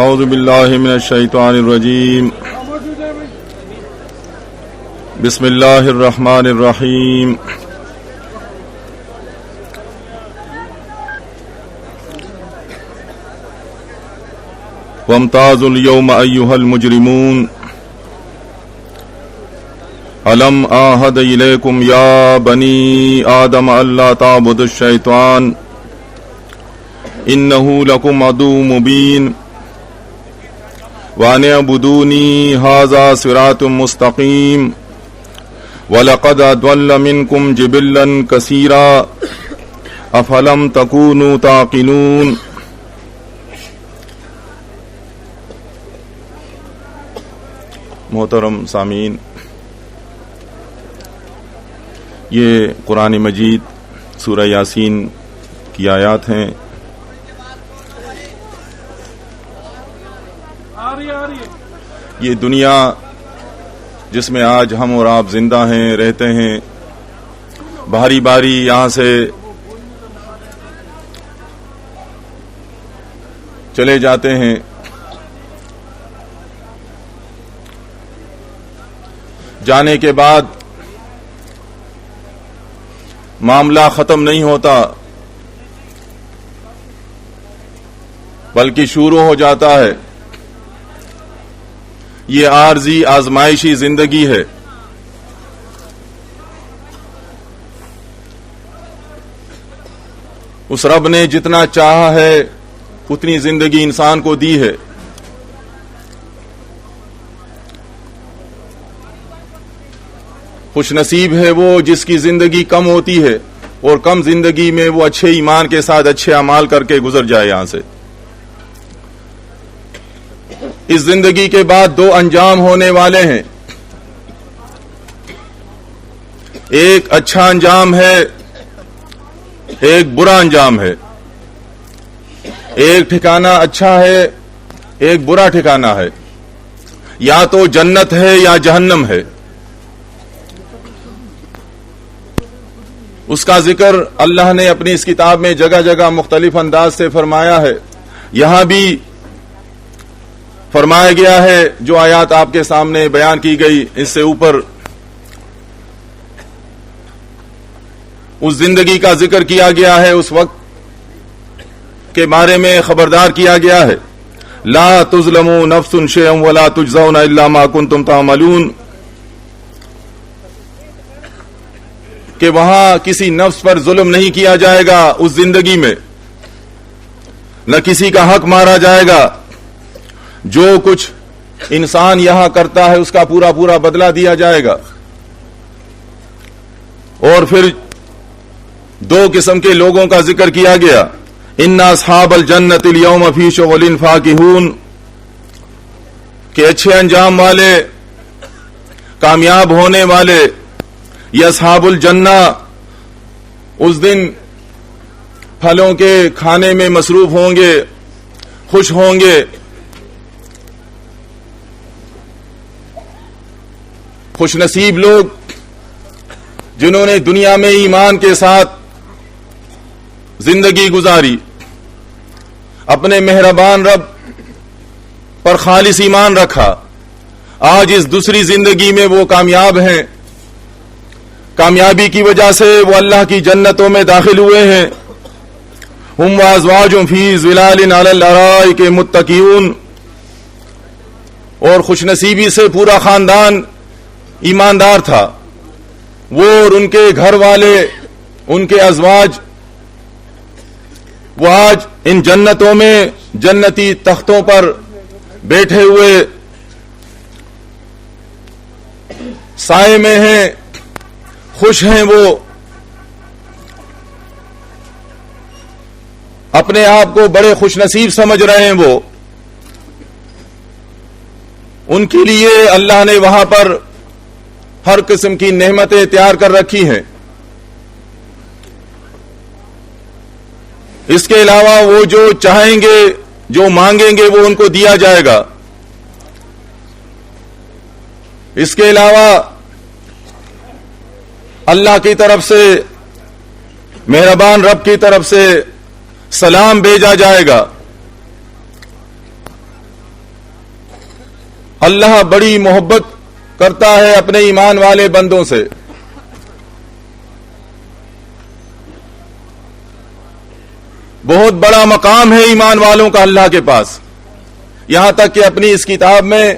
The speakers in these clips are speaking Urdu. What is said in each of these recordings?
اعوذ باللہ من الشیطان الرجیم بسم اللہ الرحمن الرحیم وامتازوا اليوم ایھا المجرمون الم اعہد الیکم یا بنی آدم الا تعبدوا الشیطان انہ لکم عدو مبین وَأَنِ اعْبُدُونِي هَذَا صِرَاطٌ مُسْتَقِيمٌ وَلَقَدْ أَضَلَّ مِنكُمْ جِبِلًّا كَثِيرًا أَفَلَمْ تَكُونُوا تَعْقِلُونَ۔ محترم سامعین، یہ قرآن مجید سورہ یاسین کی آیات ہیں۔ یہ دنیا جس میں آج ہم اور آپ زندہ ہیں، رہتے ہیں، باری باری یہاں سے چلے جاتے ہیں، جانے کے بعد معاملہ ختم نہیں ہوتا بلکہ شروع ہو جاتا ہے۔ یہ عارضی آزمائشی زندگی ہے۔ اس رب نے جتنا چاہا ہے اتنی زندگی انسان کو دی ہے۔ خوش نصیب ہے وہ جس کی زندگی کم ہوتی ہے اور کم زندگی میں وہ اچھے ایمان کے ساتھ اچھے اعمال کر کے گزر جائے یہاں سے۔ اس زندگی کے بعد دو انجام ہونے والے ہیں، ایک اچھا انجام ہے، ایک برا انجام ہے۔ ایک ٹھکانہ اچھا ہے، ایک برا ٹھکانہ ہے، یا تو جنت ہے یا جہنم ہے۔ اس کا ذکر اللہ نے اپنی اس کتاب میں جگہ جگہ مختلف انداز سے فرمایا ہے۔ یہاں بھی فرمایا گیا ہے، جو آیات آپ کے سامنے بیان کی گئی، اس سے اوپر اس زندگی کا ذکر کیا گیا ہے، اس وقت کے بارے میں خبردار کیا گیا ہے۔ لا تظلموا نفس شیئا ولا تجزون الا ما کنتم تعملون، کہ وہاں کسی نفس پر ظلم نہیں کیا جائے گا۔ اس زندگی میں نہ کسی کا حق مارا جائے گا۔ جو کچھ انسان یہاں کرتا ہے اس کا پورا پورا بدلہ دیا جائے گا۔ اور پھر دو قسم کے لوگوں کا ذکر کیا گیا، ان اصحاب الجنت اليوم فی شغل فاکہون، کہ اچھے انجام والے، کامیاب ہونے والے، یہ اصحاب الجنہ اس دن پھلوں کے کھانے میں مصروف ہوں گے، خوش ہوں گے۔ خوش نصیب لوگ جنہوں نے دنیا میں ایمان کے ساتھ زندگی گزاری، اپنے مہربان رب پر خالص ایمان رکھا، آج اس دوسری زندگی میں وہ کامیاب ہیں۔ کامیابی کی وجہ سے وہ اللہ کی جنتوں میں داخل ہوئے ہیں۔ ہم وازواج فی ظلال علی الارائک متکئون، اور خوش نصیبی سے پورا خاندان ایماندار تھا، وہ اور ان کے گھر والے، ان کے ازواج، وہ آج ان جنتوں میں جنتی تختوں پر بیٹھے ہوئے سائے میں ہیں، خوش ہیں۔ وہ اپنے آپ کو بڑے خوش نصیب سمجھ رہے ہیں۔ وہ ان کے لیے اللہ نے وہاں پر ہر قسم کی نعمتیں تیار کر رکھی ہیں۔ اس کے علاوہ وہ جو چاہیں گے، جو مانگیں گے، وہ ان کو دیا جائے گا۔ اس کے علاوہ اللہ کی طرف سے، مہربان رب کی طرف سے سلام بھیجا جائے گا۔ اللہ بڑی محبت کرتا ہے اپنے ایمان والے بندوں سے. بہت بڑا مقام ہے ایمان والوں کا اللہ کے پاس. یہاں تک کہ اپنی اس کتاب میں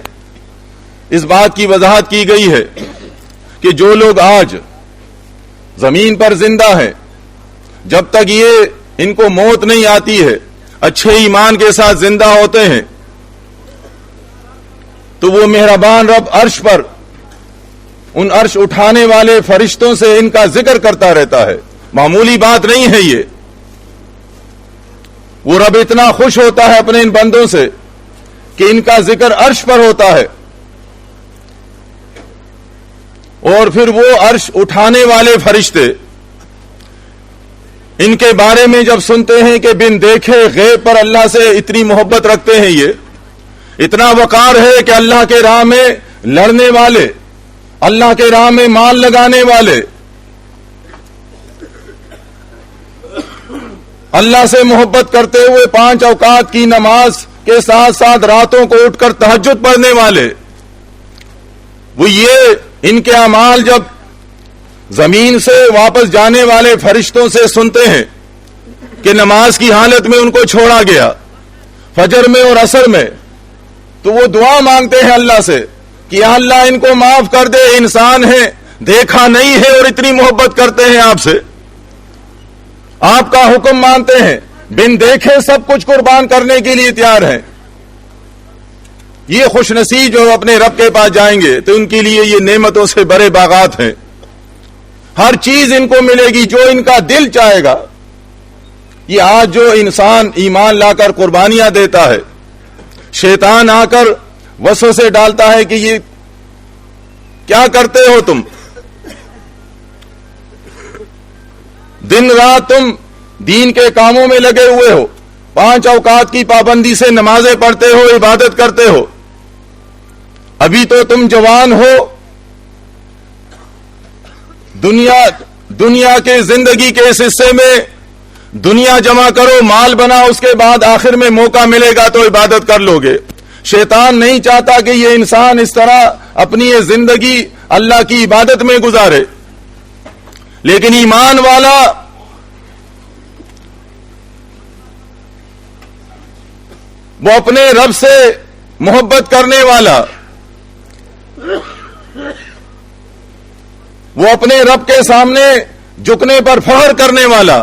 اس بات کی وضاحت کی گئی ہے کہ جو لوگ آج زمین پر زندہ ہیں، جب تک یہ ان کو موت نہیں آتی ہے، اچھے ایمان کے ساتھ زندہ ہوتے ہیں، تو وہ مہربان رب عرش پر ان عرش اٹھانے والے فرشتوں سے ان کا ذکر کرتا رہتا ہے. معمولی بات نہیں ہے یہ. وہ رب اتنا خوش ہوتا ہے اپنے ان بندوں سے کہ ان کا ذکر عرش پر ہوتا ہے، اور پھر وہ عرش اٹھانے والے فرشتے ان کے بارے میں جب سنتے ہیں کہ بن دیکھے غیب پر اللہ سے اتنی محبت رکھتے ہیں، یہ اتنا وقار ہے کہ اللہ کے راہ میں لڑنے والے، اللہ کے راہ میں مال لگانے والے، اللہ سے محبت کرتے ہوئے 5 اوقات کی نماز کے ساتھ ساتھ راتوں کو اٹھ کر تہجد پڑھنے والے، وہ یہ ان کے اعمال جب زمین سے واپس جانے والے فرشتوں سے سنتے ہیں کہ نماز کی حالت میں ان کو چھوڑا گیا، فجر میں اور عصر میں، تو وہ دعا مانگتے ہیں اللہ سے کہ یا اللہ ان کو معاف کر دے، انسان ہیں، دیکھا نہیں ہے اور اتنی محبت کرتے ہیں آپ سے، آپ کا حکم مانتے ہیں، بن دیکھے سب کچھ قربان کرنے کے لیے تیار ہیں. یہ خوش نصیب جو اپنے رب کے پاس جائیں گے تو ان کے لیے یہ نعمتوں سے بڑے باغات ہیں. ہر چیز ان کو ملے گی جو ان کا دل چاہے گا. یہ آج جو انسان ایمان لا کر قربانیاں دیتا ہے، شیطان آ کر وسوسے ڈالتا ہے کہ یہ کیا کرتے ہو تم، دن رات تم دین کے کاموں میں لگے ہوئے ہو، 5 اوقات کی پابندی سے نمازیں پڑھتے ہو، عبادت کرتے ہو، ابھی تو تم جوان ہو، دنیا کے زندگی کے اس حصے میں دنیا جمع کرو، مال بنا، اس کے بعد آخر میں موقع ملے گا تو عبادت کر لو گے. شیطان نہیں چاہتا کہ یہ انسان اس طرح اپنی یہ زندگی اللہ کی عبادت میں گزارے، لیکن ایمان والا وہ اپنے رب سے محبت کرنے والا، وہ اپنے رب کے سامنے جھکنے پر فخر کرنے والا،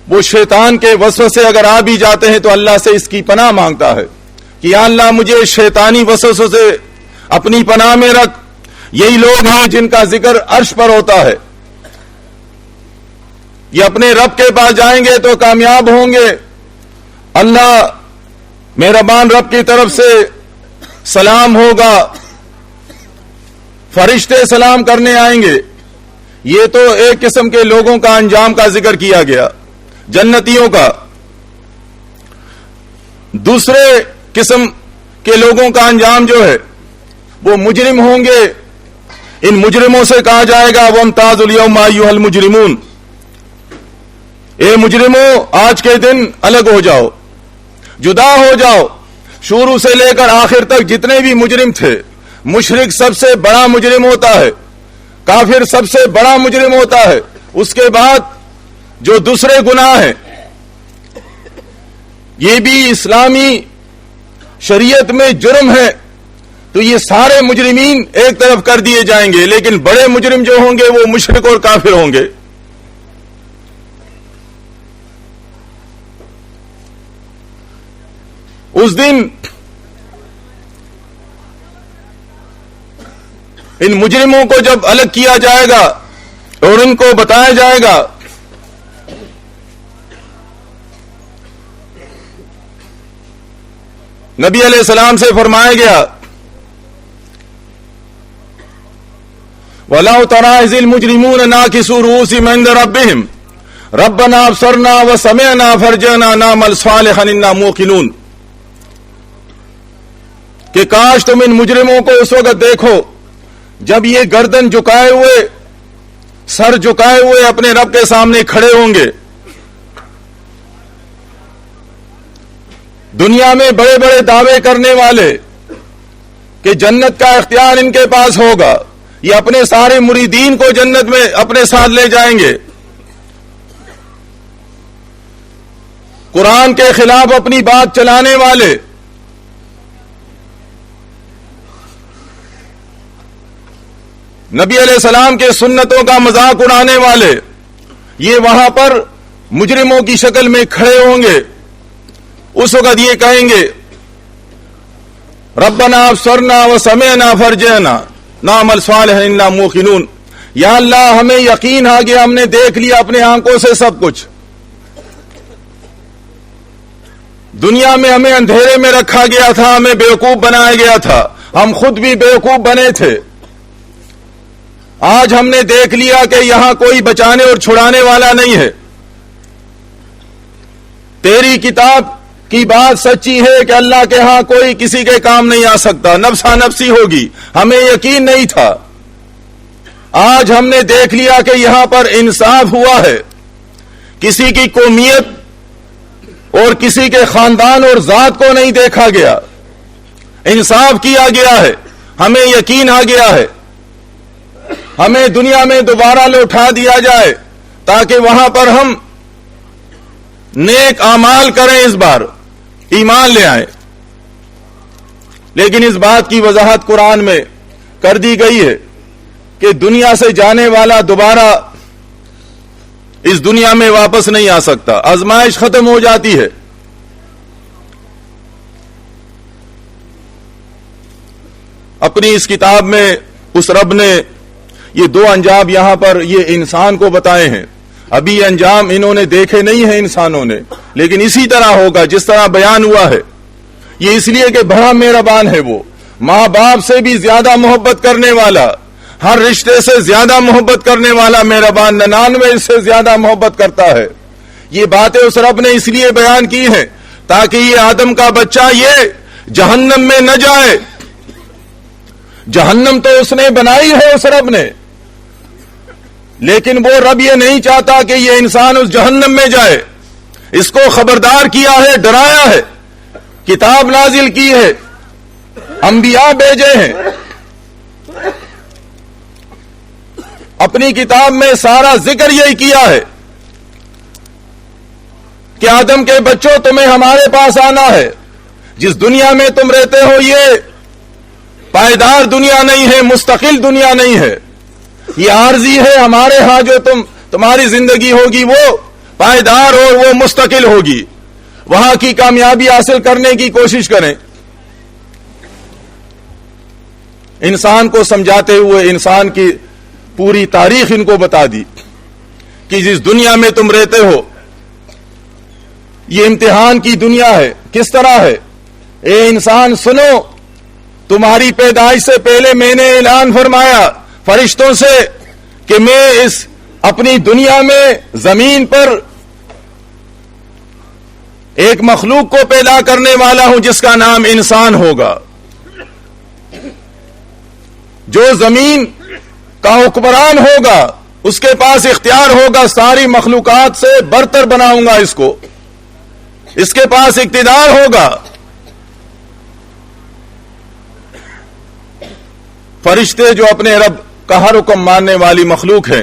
وہ شیطان کے وسوسے اگر آ بھی جاتے ہیں تو اللہ سے اس کی پناہ مانگتا ہے کہ یا اللہ مجھے شیطانی وسوسوں سے اپنی پناہ میں رکھ. یہی لوگ ہیں جن کا ذکر عرش پر ہوتا ہے. یہ اپنے رب کے پاس جائیں گے تو کامیاب ہوں گے. اللہ مہربان رب کی طرف سے سلام ہوگا، فرشتے سلام کرنے آئیں گے. یہ تو ایک قسم کے لوگوں کا انجام کا ذکر کیا گیا، جنتیوں کا. دوسرے قسم کے لوگوں کا انجام جو ہے وہ مجرم ہوں گے. ان مجرموں سے کہا جائے گا وَامْتَازُوا الْيَوْمَ أَيُّهَا الْمُجْرِمُونَ، اے مجرموں آج کے دن الگ ہو جاؤ، جدا ہو جاؤ. شروع سے لے کر آخر تک جتنے بھی مجرم تھے، مشرک سب سے بڑا مجرم ہوتا ہے، کافر سب سے بڑا مجرم ہوتا ہے، اس کے بعد جو دوسرے گناہ ہیں یہ بھی اسلامی شریعت میں جرم ہے، تو یہ سارے مجرمین ایک طرف کر دیے جائیں گے. لیکن بڑے مجرم جو ہوں گے وہ مشرک اور کافر ہوں گے. اس دن ان مجرموں کو جب الگ کیا جائے گا اور ان کو بتایا جائے گا نبی علیہ السلام سے فرمایا گیا وَلَوْ تَرَىٰ إِذِ الْمُجْرِمُونَ نَاكِسُو رُءُوسِهِمْ عِندَ رَبِّهِمْ رَبَّنَا أَبْصَرْنَا وَسَمِعْنَا فَارْجِعْنَا نَعْمَلْ صَالِحًا إِنَّا مُوقِنُونَ، کہ کاش تم ان مجرموں کو اس وقت دیکھو جب یہ گردن جھکائے ہوئے، سر جھکائے ہوئے اپنے رب کے سامنے کھڑے ہوں گے. دنیا میں بڑے بڑے دعوے کرنے والے کہ جنت کا اختیار ان کے پاس ہوگا، یہ اپنے سارے مریدین کو جنت میں اپنے ساتھ لے جائیں گے۔ قرآن کے خلاف اپنی بات چلانے والے، نبی علیہ السلام کے سنتوں کا مذاق اڑانے والے، یہ وہاں پر مجرموں کی شکل میں کھڑے ہوں گے۔ اس وقت یہ کہیں گے ربنا ابصرنا وسمعنا فرجعنا نعمل صالحا انا موقنون، یا اللہ ہمیں یقین آ گیا، ہم نے دیکھ لیا اپنے آنکھوں سے سب کچھ۔ دنیا میں ہمیں اندھیرے میں رکھا گیا تھا، ہمیں بیوقوف بنایا گیا تھا، ہم خود بھی بیوقوف بنے تھے۔ آج ہم نے دیکھ لیا کہ یہاں کوئی بچانے اور چھڑانے والا نہیں ہے۔ تیری کتاب کی بات سچی ہے کہ اللہ کے ہاں کوئی کسی کے کام نہیں آ سکتا، نفسا نفسی ہوگی، ہمیں یقین نہیں تھا۔ آج ہم نے دیکھ لیا کہ یہاں پر انصاف ہوا ہے، کسی کی قومیت اور کسی کے خاندان اور ذات کو نہیں دیکھا گیا، انصاف کیا گیا ہے، ہمیں یقین آ گیا ہے۔ ہمیں دنیا میں دوبارہ لوٹا دیا جائے تاکہ وہاں پر ہم نیک اعمال کریں، اس بار ایمان لے آئیں۔ لیکن اس بات کی وضاحت قرآن میں کر دی گئی ہے کہ دنیا سے جانے والا دوبارہ اس دنیا میں واپس نہیں آ سکتا، آزمائش ختم ہو جاتی ہے۔ اپنی اس کتاب میں اس رب نے یہ دو انجام یہاں پر یہ انسان کو بتائے ہیں۔ ابھی یہ انجام انہوں نے دیکھے نہیں ہیں انسانوں نے، لیکن اسی طرح ہوگا جس طرح بیان ہوا ہے۔ یہ اس لیے کہ بڑا مہربان ہے، وہ ماں باپ سے بھی زیادہ محبت کرنے والا، ہر رشتے سے زیادہ محبت کرنے والا مہربان، 99 سے زیادہ محبت کرتا ہے۔ یہ باتیں اس رب نے اس لیے بیان کی ہیں تاکہ یہ آدم کا بچہ یہ جہنم میں نہ جائے۔ جہنم تو اس نے بنائی ہے اس رب نے، لیکن وہ رب یہ نہیں چاہتا کہ یہ انسان اس جہنم میں جائے۔ اس کو خبردار کیا ہے، ڈرایا ہے، کتاب نازل کی ہے، انبیاء بھیجے ہیں۔ اپنی کتاب میں سارا ذکر یہی کیا ہے کہ آدم کے بچوں تمہیں ہمارے پاس آنا ہے۔ جس دنیا میں تم رہتے ہو یہ پائیدار دنیا نہیں ہے، مستقل دنیا نہیں ہے، یہ عارضی ہے۔ ہمارے ہاں جو تمہاری زندگی ہوگی وہ پائیدار اور وہ مستقل ہوگی، وہاں کی کامیابی حاصل کرنے کی کوشش کریں۔ انسان کو سمجھاتے ہوئے انسان کی پوری تاریخ ان کو بتا دی کہ جس دنیا میں تم رہتے ہو یہ امتحان کی دنیا ہے۔ کس طرح ہے؟ اے انسان سنو، تمہاری پیدائش سے پہلے میں نے اعلان فرمایا فرشتوں سے کہ میں اس اپنی دنیا میں زمین پر ایک مخلوق کو پیدا کرنے والا ہوں جس کا نام انسان ہوگا، جو زمین کا حکمران ہوگا، اس کے پاس اختیار ہوگا، ساری مخلوقات سے برتر بناؤں گا اس کو، اس کے پاس اقتدار ہوگا۔ فرشتے جو اپنے رب کا ہر حکم ماننے والی مخلوق ہے،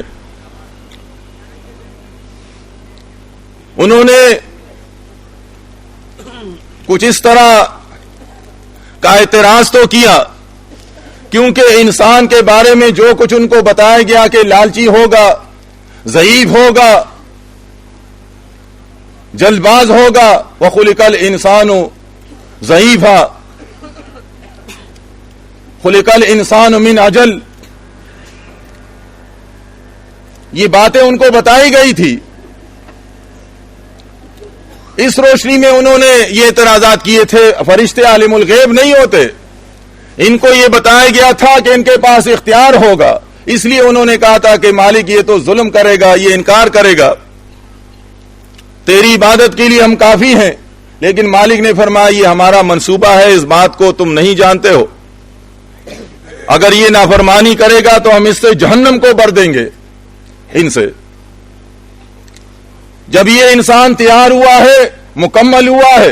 انہوں نے کچھ اس طرح کا اعتراض تو کیا، کیونکہ انسان کے بارے میں جو کچھ ان کو بتایا گیا کہ لالچی ہوگا، ضعیف ہوگا، جلد باز ہوگا، وَخُلِقَ الْإِنسَانُ ضعیفا، خلق الانسان من عجل، یہ باتیں ان کو بتائی گئی تھی۔ اس روشنی میں انہوں نے یہ اعتراضات کیے تھے۔ فرشتے عالم الغیب نہیں ہوتے، ان کو یہ بتایا گیا تھا کہ ان کے پاس اختیار ہوگا، اس لیے انہوں نے کہا تھا کہ مالک یہ تو ظلم کرے گا، یہ انکار کرے گا، تیری عبادت کے لیے ہم کافی ہیں۔ لیکن مالک نے فرمایا یہ ہمارا منصوبہ ہے، اس بات کو تم نہیں جانتے ہو، اگر یہ نافرمانی کرے گا تو ہم اس سے جہنم کو بھر دیں گے ان سے۔ جب یہ انسان تیار ہوا ہے، مکمل ہوا ہے،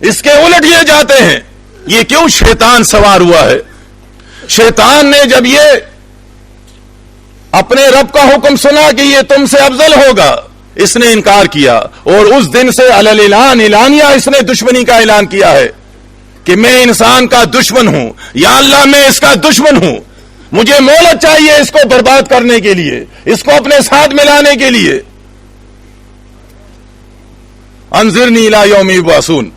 اس کے الٹ یہ جاتے ہیں. یہ کیوں شیطان سوار ہوا ہے؟ شیطان نے جب یہ اپنے رب کا حکم سنا کہ یہ تم سے افضل ہوگا، اس نے انکار کیا، اور اس دن سے اعلان اعلانیہ اس نے دشمنی کا اعلان کیا ہے کہ میں انسان کا دشمن ہوں. یا اللہ میں اس کا دشمن ہوں، مجھے مہلت چاہیے اس کو برباد کرنے کے لیے، اس کو اپنے ساتھ ملانے کے لیے. انظرنی الی یوم یبعثون،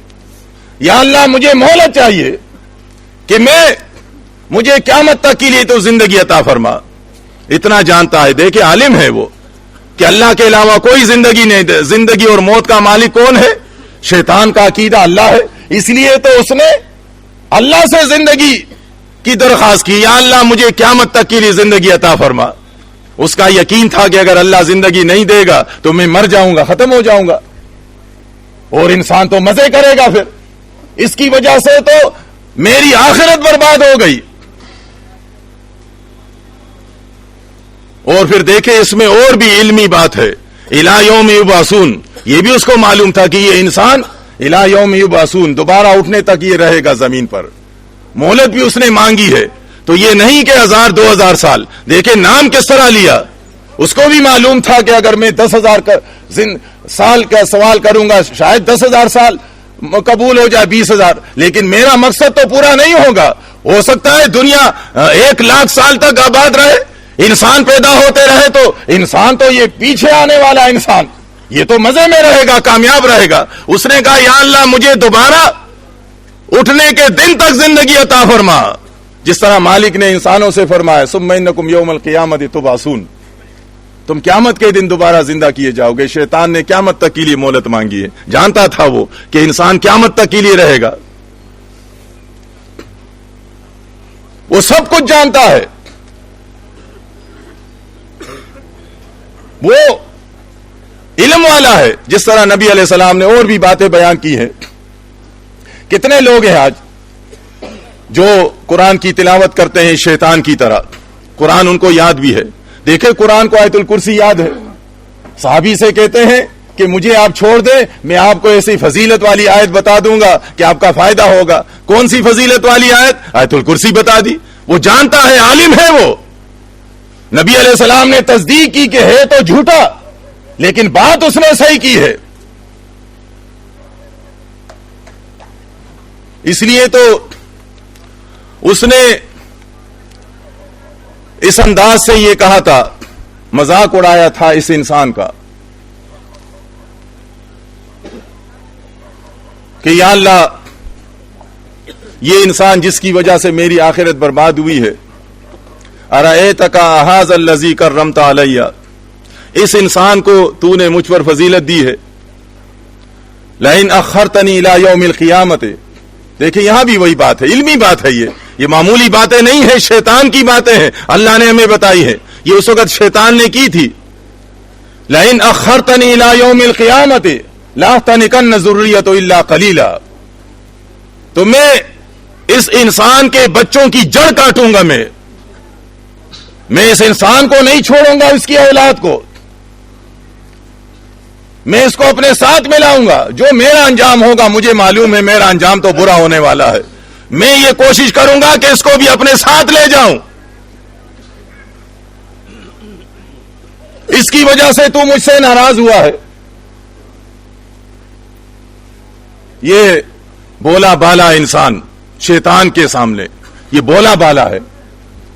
یا اللہ مجھے مہلت چاہیے کہ مجھے قیامت تک کے لیے تو زندگی عطا فرما. اتنا جانتا ہے، دیکھیں عالم ہے وہ کہ اللہ کے علاوہ کوئی زندگی نہیں، زندگی اور موت کا مالک کون ہے؟ شیطان کا عقیدہ اللہ ہے. اس لیے تو اس نے اللہ سے زندگی کی درخواست کی، یا اللہ مجھے قیامت تک کے لیے زندگی عطا فرما. اس کا یقین تھا کہ اگر اللہ زندگی نہیں دے گا تو میں مر جاؤں گا، ختم ہو جاؤں گا، اور انسان تو مزے کرے گا. پھر اس کی وجہ سے تو میری آخرت برباد ہو گئی. اور پھر دیکھیں اس میں اور بھی علمی بات ہے. الی یوم یبعثون، یہ بھی اس کو معلوم تھا کہ یہ انسان الی یوم یبعثون دوبارہ اٹھنے تک یہ رہے گا زمین پر. مہلت بھی اس نے مانگی ہے، تو یہ نہیں کہ 1000 2000 سال. دیکھیں نام کس طرح لیا. اس کو بھی معلوم تھا کہ اگر میں 10,000 سال کا سوال کروں گا شاید 10,000 سال قبول ہو جائے، 20,000، لیکن میرا مقصد تو پورا نہیں ہوگا. ہو سکتا ہے دنیا 1,00,000 سال تک آباد رہے، انسان پیدا ہوتے رہے، تو انسان تو یہ پیچھے آنے والا انسان یہ تو مزے میں رہے گا، کامیاب رہے گا. اس نے کہا یا اللہ مجھے دوبارہ اٹھنے کے دن تک زندگی عطا فرما، جس طرح مالک نے انسانوں سے فرمایا ثم انکم یوم القیامت تبعثون، تم قیامت کے دن دوبارہ زندہ کیے جاؤ گے. شیطان نے قیامت تک کے لیے مہلت مانگی ہے. جانتا تھا وہ کہ انسان قیامت تک کے لیے رہے گا، وہ سب کچھ جانتا ہے. وہ علم والا ہے، جس طرح نبی علیہ السلام نے اور بھی باتیں بیان کی ہیں. کتنے لوگ ہیں آج جو قرآن کی تلاوت کرتے ہیں شیطان کی طرح، قرآن ان کو یاد بھی ہے. دیکھیں قرآن کو آیت الکرسی یاد ہے. صحابی سے کہتے ہیں کہ مجھے آپ چھوڑ دیں، میں آپ کو ایسی فضیلت والی آیت بتا دوں گا کہ آپ کا فائدہ ہوگا. کون سی فضیلت والی آیت؟ آیت الکرسی بتا دی. وہ جانتا ہے، عالم ہے وہ. نبی علیہ السلام نے تصدیق کی کہ ہے تو جھوٹا، لیکن بات اس نے صحیح کی ہے. اس لیے تو اس نے اس انداز سے یہ کہا تھا، مذاق اڑایا تھا اس انسان کا کہ یا اللہ یہ انسان جس کی وجہ سے میری آخرت برباد ہوئی ہے، ارأیتک ھذا الذی کرمت علی، اس انسان کو تو نے مجھ پر فضیلت دی ہے، لئن اخرتنی الی یوم القیامت. دیکھیں یہاں بھی وہی بات ہے، علمی بات ہے. یہ معمولی باتیں نہیں ہیں، شیطان کی باتیں ہیں، اللہ نے ہمیں بتائی ہے. یہ اس وقت شیطان نے کی تھی. لئن اخرتنی الی یوم القیامت لاحتنکن ذریۃ الا قلیلا، تو میں اس انسان کے بچوں کی جڑ کاٹوں گا. میں اس انسان کو نہیں چھوڑوں گا، اس کی اولاد کو میں اس کو اپنے ساتھ ملاؤں گا. جو میرا انجام ہوگا مجھے معلوم ہے میرا انجام تو برا ہونے والا ہے. میں یہ کوشش کروں گا کہ اس کو بھی اپنے ساتھ لے جاؤں. اس کی وجہ سے تو مجھ سے ناراض ہوا ہے. یہ بولا بالا انسان شیطان کے سامنے یہ بولا بالا ہے.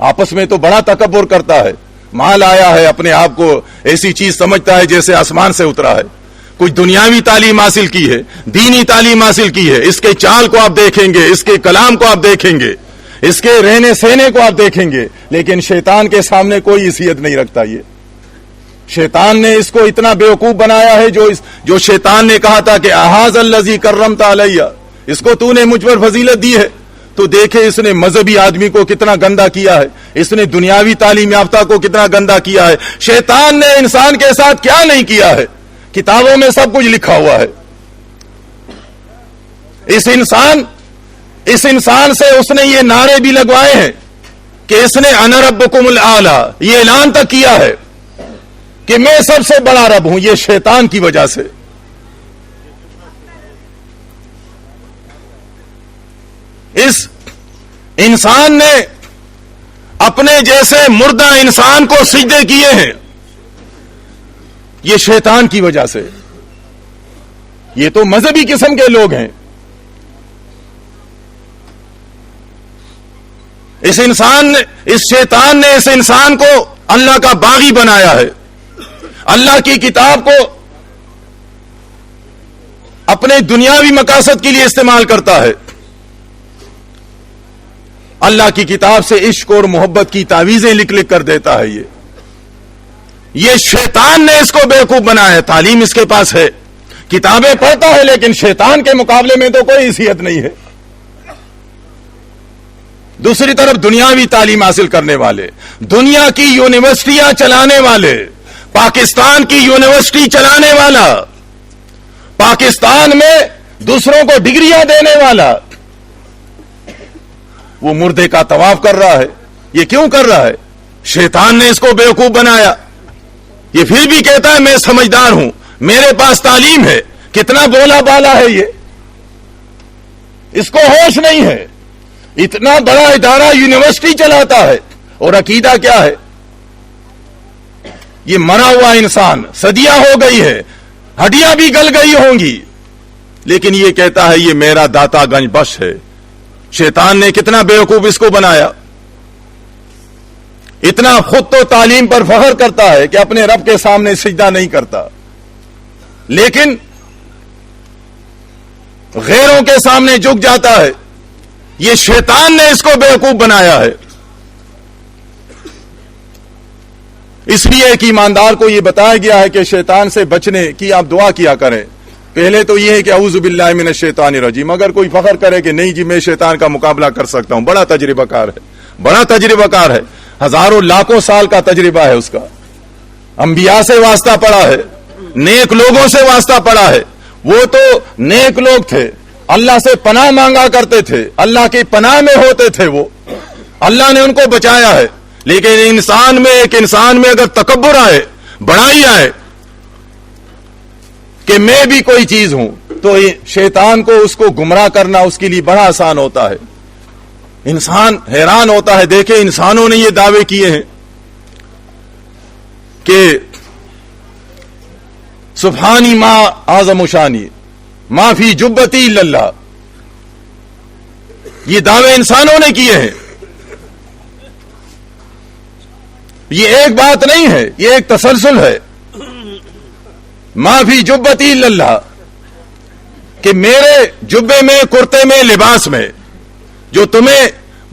آپس میں تو بڑا تکبر کرتا ہے. مال آیا ہے، اپنے آپ کو ایسی چیز سمجھتا ہے جیسے آسمان سے اترا ہے. کچھ دنیاوی تعلیم حاصل کی ہے، دینی تعلیم حاصل کی ہے. اس کے چال کو آپ دیکھیں گے، اس کے کلام کو آپ دیکھیں گے، اس کے رہنے سہنے کو آپ دیکھیں گے، لیکن شیطان کے سامنے کوئی حیثیت نہیں رکھتا. یہ شیطان نے اس کو اتنا بیوقوف بنایا ہے. جو شیطان نے کہا تھا کہ ھذا الذی کرمت علی، اس کو تو نے مجھ پر فضیلت دی ہے، تو دیکھے اس نے مذہبی آدمی کو کتنا گندا کیا ہے، اس نے دنیاوی تعلیم یافتہ کو کتنا گندا کیا ہے. شیطان نے انسان کے ساتھ کیا نہیں کیا ہے، کتابوں میں سب کچھ لکھا ہوا ہے. اس انسان سے اس نے یہ نعرے بھی لگوائے ہیں کہ اس نے انا ربکم الاعلی، یہ اعلان تک کیا ہے کہ میں سب سے بڑا رب ہوں. یہ شیطان کی وجہ سے. اس انسان نے اپنے جیسے مردہ انسان کو سجدے کیے ہیں، یہ شیطان کی وجہ سے. یہ تو مذہبی قسم کے لوگ ہیں. اس شیطان نے اس انسان کو اللہ کا باغی بنایا ہے. اللہ کی کتاب کو اپنے دنیاوی مقاصد کے لیے استعمال کرتا ہے. اللہ کی کتاب سے عشق اور محبت کی تعویذیں لکھ کر دیتا ہے. یہ شیطان نے اس کو بیوقوف بنایا ہے. تعلیم اس کے پاس ہے، کتابیں پڑھتا ہے، لیکن شیطان کے مقابلے میں تو کوئی حیثیت نہیں ہے. دوسری طرف دنیاوی تعلیم حاصل کرنے والے، دنیا کی یونیورسٹیاں چلانے والے، پاکستان کی یونیورسٹی چلانے والا، پاکستان میں دوسروں کو ڈگریاں دینے والا، وہ مردے کا طواف کر رہا ہے. یہ کیوں کر رہا ہے؟ شیطان نے اس کو بیوقوف بنایا. یہ پھر بھی کہتا ہے میں سمجھدار ہوں، میرے پاس تعلیم ہے. کتنا بولا بالا ہے یہ، اس کو ہوش نہیں ہے. اتنا بڑا ادارہ یونیورسٹی چلاتا ہے، اور عقیدہ کیا ہے؟ یہ مرا ہوا انسان، صدیاں ہو گئی ہے، ہڈیاں بھی گل گئی ہوں گی، لیکن یہ کہتا ہے یہ میرا داتا گنج بخش ہے. شیطان نے کتنا بیوقوف اس کو بنایا. اتنا خود تو تعلیم پر فخر کرتا ہے کہ اپنے رب کے سامنے سجدہ نہیں کرتا، لیکن غیروں کے سامنے جھک جاتا ہے. یہ شیطان نے اس کو بیوقوف بنایا ہے. اس لیے ایک ایماندار کو یہ بتایا گیا ہے کہ شیطان سے بچنے کی آپ دعا کیا کریں. پہلے تو یہ ہے کہ اعوذ باللہ من الشیطان الرجیم. اگر کوئی فخر کرے کہ نہیں جی میں شیطان کا مقابلہ کر سکتا ہوں، بڑا تجربہ کار ہے، بڑا تجربہ کار ہے، ہزاروں لاکھوں سال کا تجربہ ہے اس کا. انبیاء سے واسطہ پڑا ہے، نیک لوگوں سے واسطہ پڑا ہے. وہ تو نیک لوگ تھے، اللہ سے پناہ مانگا کرتے تھے، اللہ کی پناہ میں ہوتے تھے، وہ اللہ نے ان کو بچایا ہے. لیکن ایک انسان میں اگر تکبر آئے، بڑائی آئے کہ میں بھی کوئی چیز ہوں، تو شیطان کو اس کو گمراہ کرنا اس کے لیے بڑا آسان ہوتا ہے. انسان حیران ہوتا ہے. دیکھیں انسانوں نے یہ دعوے کیے ہیں کہ سبحانی ما اعظم شانی ما فی جبتی الا اللہ. یہ دعوے انسانوں نے کیے ہیں. یہ ایک بات نہیں ہے، یہ ایک تسلسل ہے. ما فی جبتی الا اللہ، کہ میرے جبے میں، کرتے میں، لباس میں جو تمہیں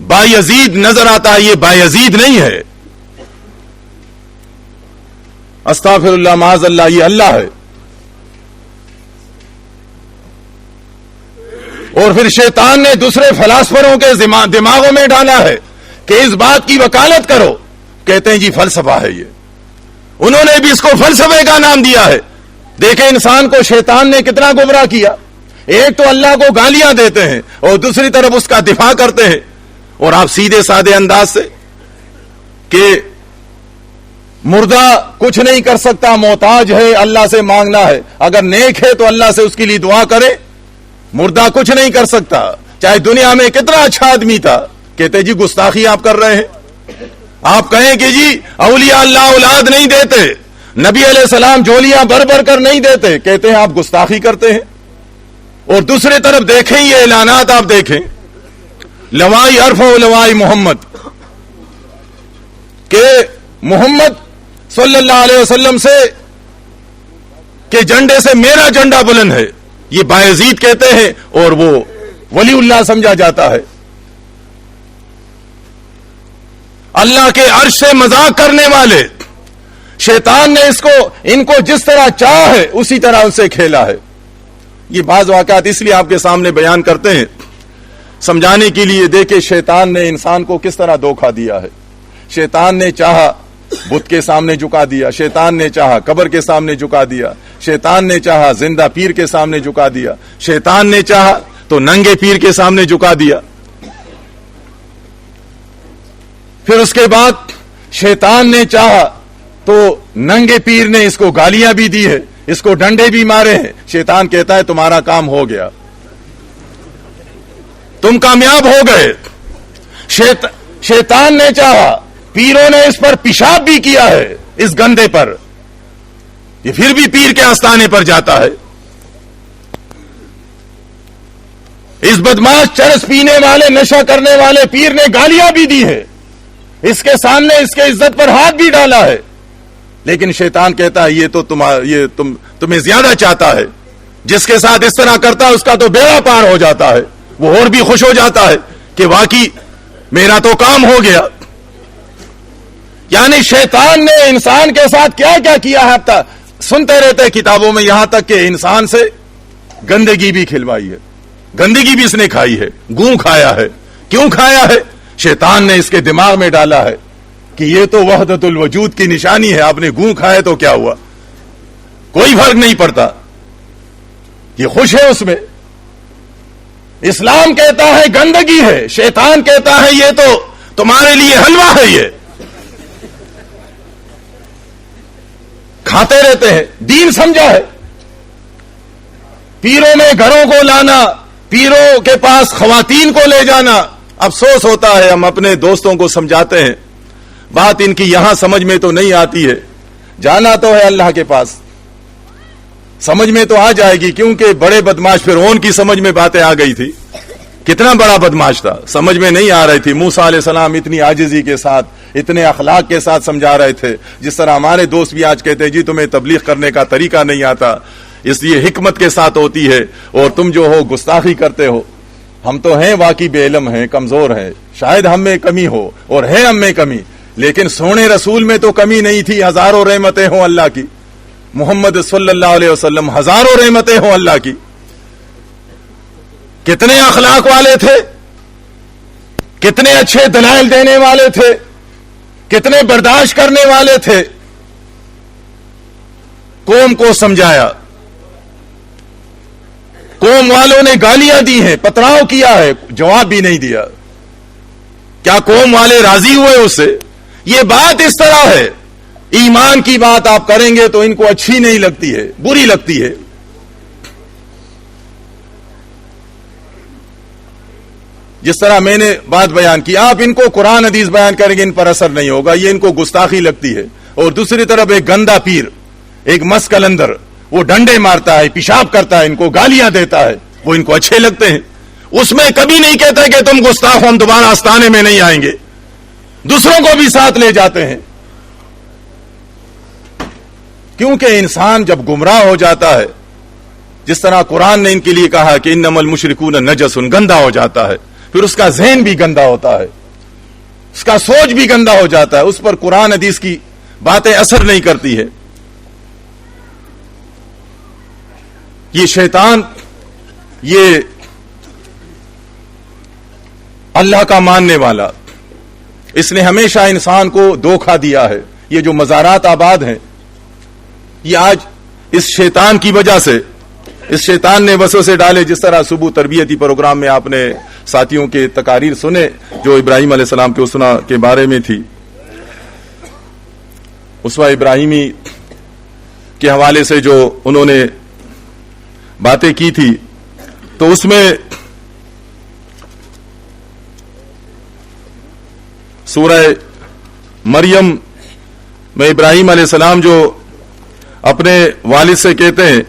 بایزید نظر آتا ہے، یہ بایزید نہیں ہے. استغفر اللہ، معاذ اللہ، یہ اللہ ہے. اور پھر شیطان نے دوسرے فلاسفروں کے دماغوں میں ڈالا ہے کہ اس بات کی وکالت کرو. کہتے ہیں جی فلسفہ ہے یہ. انہوں نے بھی اس کو فلسفے کا نام دیا ہے. دیکھیں انسان کو شیطان نے کتنا گمراہ کیا. ایک تو اللہ کو گالیاں دیتے ہیں اور دوسری طرف اس کا دفاع کرتے ہیں. اور آپ سیدھے سادے انداز سے کہ مردہ کچھ نہیں کر سکتا، محتاج ہے، اللہ سے مانگنا ہے، اگر نیک ہے تو اللہ سے اس کے لیے دعا کرے. مردہ کچھ نہیں کر سکتا، چاہے دنیا میں کتنا اچھا آدمی تھا. کہتے جی گستاخی آپ کر رہے ہیں. آپ کہیں کہ جی اولیاء اللہ اولاد نہیں دیتے، نبی علیہ السلام جھولیاں بھر بھر کر نہیں دیتے، کہتے ہیں آپ گستاخی کرتے ہیں. اور دوسری طرف دیکھیں یہ اعلانات، آپ دیکھیں لوائی عرف و لوائی محمد، کہ محمد صلی اللہ علیہ وسلم سے کہ جھنڈے سے میرا جھنڈا بلند ہے. یہ بایزید کہتے ہیں اور وہ ولی اللہ سمجھا جاتا ہے. اللہ کے عرش سے مذاق کرنے والے، شیطان نے ان کو جس طرح چاہا ہے اسی طرح ان سے کھیلا ہے. یہ بعض واقعات اس لیے آپ کے سامنے بیان کرتے ہیں سمجھانے کے لیے. دیکھیں شیطان نے انسان کو کس طرح دھوکہ دیا ہے. شیطان نے چاہا بت کے سامنے جھکا دیا، شیطان نے چاہا قبر کے سامنے جھکا دیا، شیطان نے چاہا زندہ پیر کے سامنے جھکا دیا، شیطان نے چاہا تو ننگے پیر کے سامنے جھکا دیا. پھر اس کے بعد شیطان نے چاہا تو ننگے پیر نے اس کو گالیاں بھی دی ہے، اس کو ڈنڈے بھی مارے ہیں. شیطان کہتا ہے تمہارا کام ہو گیا. تم کامیاب ہو گئے. شیطان نے چاہا, پیروں نے اس پر پیشاب بھی کیا ہے, اس گندے پر, یہ پھر بھی پیر کے آستانے پر جاتا ہے. اس بدماش چرس پینے والے نشہ کرنے والے پیر نے گالیاں بھی دی ہے, اس کے سامنے اس کے عزت پر ہاتھ بھی ڈالا ہے, لیکن شیطان کہتا ہے یہ تمہیں زیادہ چاہتا ہے. جس کے ساتھ اس طرح کرتا ہے اس کا تو بیڑا پار ہو جاتا ہے, وہ اور بھی خوش ہو جاتا ہے کہ واقعی میرا تو کام ہو گیا. یعنی شیطان نے انسان کے ساتھ کیا کیا کیا ہے, اب سنتے رہتے کتابوں میں, یہاں تک کہ انسان سے گندگی بھی کھلوائی ہے, گندگی بھی اس نے کھائی ہے, گوں کھایا ہے. کیوں کھایا ہے؟ شیطان نے اس کے دماغ میں ڈالا ہے کہ یہ تو وحدت الوجود کی نشانی ہے, آپ نے گوں کھایا تو کیا ہوا, کوئی فرق نہیں پڑتا, یہ خوش ہے اس میں. اسلام کہتا ہے گندگی ہے, شیطان کہتا ہے یہ تو تمہارے لیے حلوہ ہے, یہ کھاتے رہتے ہیں. دین سمجھا ہے, پیروں میں گھروں کو لانا, پیروں کے پاس خواتین کو لے جانا. افسوس ہوتا ہے, ہم اپنے دوستوں کو سمجھاتے ہیں, بات ان کی یہاں سمجھ میں تو نہیں آتی ہے. جانا تو ہے اللہ کے پاس, سمجھ میں تو آ جائے گی, کیونکہ بڑے بدماش فرعون کی سمجھ میں باتیں آ گئی تھی. کتنا بڑا بدماش تھا, سمجھ میں نہیں آ رہی تھی. موسیٰ علیہ السلام اتنی عاجزی کے ساتھ, اتنے اخلاق کے ساتھ سمجھا رہے تھے, جس طرح ہمارے دوست بھی آج کہتے ہیں جی تمہیں تبلیغ کرنے کا طریقہ نہیں آتا, اس لیے حکمت کے ساتھ ہوتی ہے, اور تم جو ہو گستاخی کرتے ہو. ہم تو ہیں واقعی بے علم ہیں, کمزور ہیں, شاید ہم میں کمی ہو, اور ہے ہم میں کمی, لیکن سونے رسول میں تو کمی نہیں تھی. ہزاروں رحمتیں ہوں اللہ کی, محمد صلی اللہ علیہ وسلم ہزاروں رحمتیں ہوں اللہ کی. کتنے اخلاق والے تھے, کتنے اچھے دلائل دینے والے تھے, کتنے برداشت کرنے والے تھے. قوم کو سمجھایا, قوم والوں نے گالیاں دی ہیں, پتراؤ کیا ہے, جواب بھی نہیں دیا. کیا قوم والے راضی ہوئے اس سے؟ یہ بات اس طرح ہے, ایمان کی بات آپ کریں گے تو ان کو اچھی نہیں لگتی ہے, بری لگتی ہے. جس طرح میں نے بات بیان کی, آپ ان کو قرآن حدیث بیان کریں گے ان پر اثر نہیں ہوگا, یہ ان کو گستاخی لگتی ہے. اور دوسری طرف ایک گندا پیر, ایک مس کلندر, وہ ڈنڈے مارتا ہے, پیشاب کرتا ہے, ان کو گالیاں دیتا ہے, وہ ان کو اچھے لگتے ہیں. اس میں کبھی نہیں کہتا کہ تم گستاخ ہو, ہم دوبارہ آستانے میں نہیں آئیں گے. دوسروں کو بھی ساتھ لے جاتے ہیں, کیونکہ انسان جب گمراہ ہو جاتا ہے, جس طرح قرآن نے ان کے لیے کہا کہ انما المشرکون نجس, گندا ہو جاتا ہے, پھر اس کا ذہن بھی گندا ہوتا ہے, اس کا سوچ بھی گندا ہو جاتا ہے, اس پر قرآن حدیث کی باتیں اثر نہیں کرتی ہے. یہ شیطان, یہ اللہ کا ماننے والا, اس نے ہمیشہ انسان کو دھوکہ دیا ہے. یہ جو مزارات آباد ہیں, یہ آج اس شیطان کی وجہ سے, اس شیطان نے وسوسے ڈالے. جس طرح صبح تربیتی پروگرام میں آپ نے ساتھیوں کے تقاریر سنے جو ابراہیم علیہ السلام کے اسوہ کے بارے میں تھی, اسوہ ابراہیمی کے حوالے سے جو انہوں نے باتیں کی تھی, تو اس میں سورہ مریم میں ابراہیم علیہ السلام جو اپنے والد سے کہتے ہیں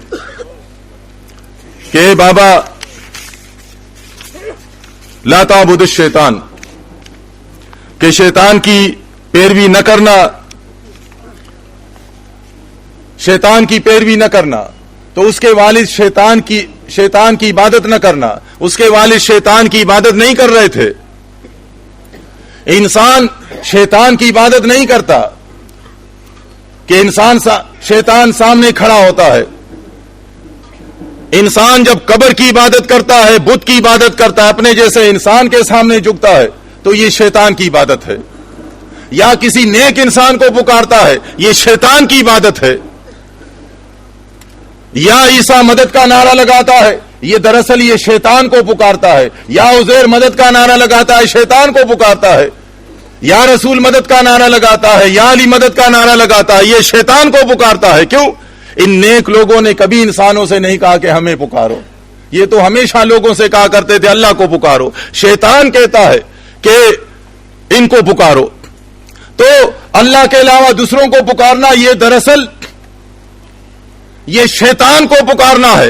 کہ بابا لا تعبد الشیطان, کہ شیطان کی پیروی نہ کرنا, شیطان کی پیروی نہ کرنا. تو اس کے والد شیطان کی عبادت نہ کرنا, اس کے والد شیطان کی عبادت نہیں کر رہے تھے. انسان شیطان کی عبادت نہیں کرتا کہ شیطان سامنے کھڑا ہوتا ہے. انسان جب قبر کی عبادت کرتا ہے, بت کی عبادت کرتا ہے, اپنے جیسے انسان کے سامنے جھکتا ہے, تو یہ شیطان کی عبادت ہے. یا کسی نیک انسان کو پکارتا ہے, یہ شیطان کی عبادت ہے. یا عیسیٰ مدد کا نعرہ لگاتا ہے, یہ دراصل یہ شیطان کو پکارتا ہے. یا عزیر مدد کا نعرہ لگاتا ہے, شیطان کو پکارتا ہے. یا رسول مدد کا نعرہ لگاتا ہے, یا علی مدد کا نعرہ لگاتا ہے, یہ شیطان کو پکارتا ہے. کیوں؟ ان نیک لوگوں نے کبھی انسانوں سے نہیں کہا کہ ہمیں پکارو, یہ تو ہمیشہ لوگوں سے کہا کرتے تھے اللہ کو پکارو، شیطان کہتا ہے کہ ان کو پکارو. تو اللہ کے علاوہ دوسروں کو پکارنا یہ دراصل یہ شیطان کو پکارنا ہے.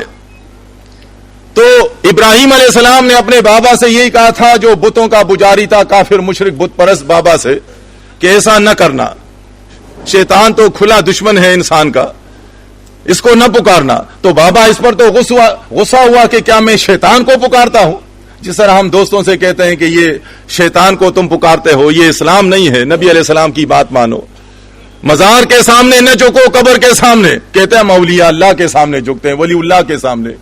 تو ابراہیم علیہ السلام نے اپنے بابا سے یہی کہا تھا جو بتوں کا پجاری تھا، کافر مشرک بت پرست بابا سے، کہ ایسا نہ کرنا، شیطان تو کھلا دشمن ہے انسان کا، اس کو نہ پکارنا. تو بابا اس پر تو غصہ ہوا کہ کیا میں شیطان کو پکارتا ہوں؟ جس طرح ہم دوستوں سے کہتے ہیں کہ یہ شیطان کو تم پکارتے ہو، یہ اسلام نہیں ہے، نبی علیہ السلام کی بات مانو. مزار کے سامنے نہ جھکو، قبر کے سامنے. کہتے ہیں ہم اولیاء اللہ کے سامنے جھکتے ہیں، ولی اللہ کے سامنے.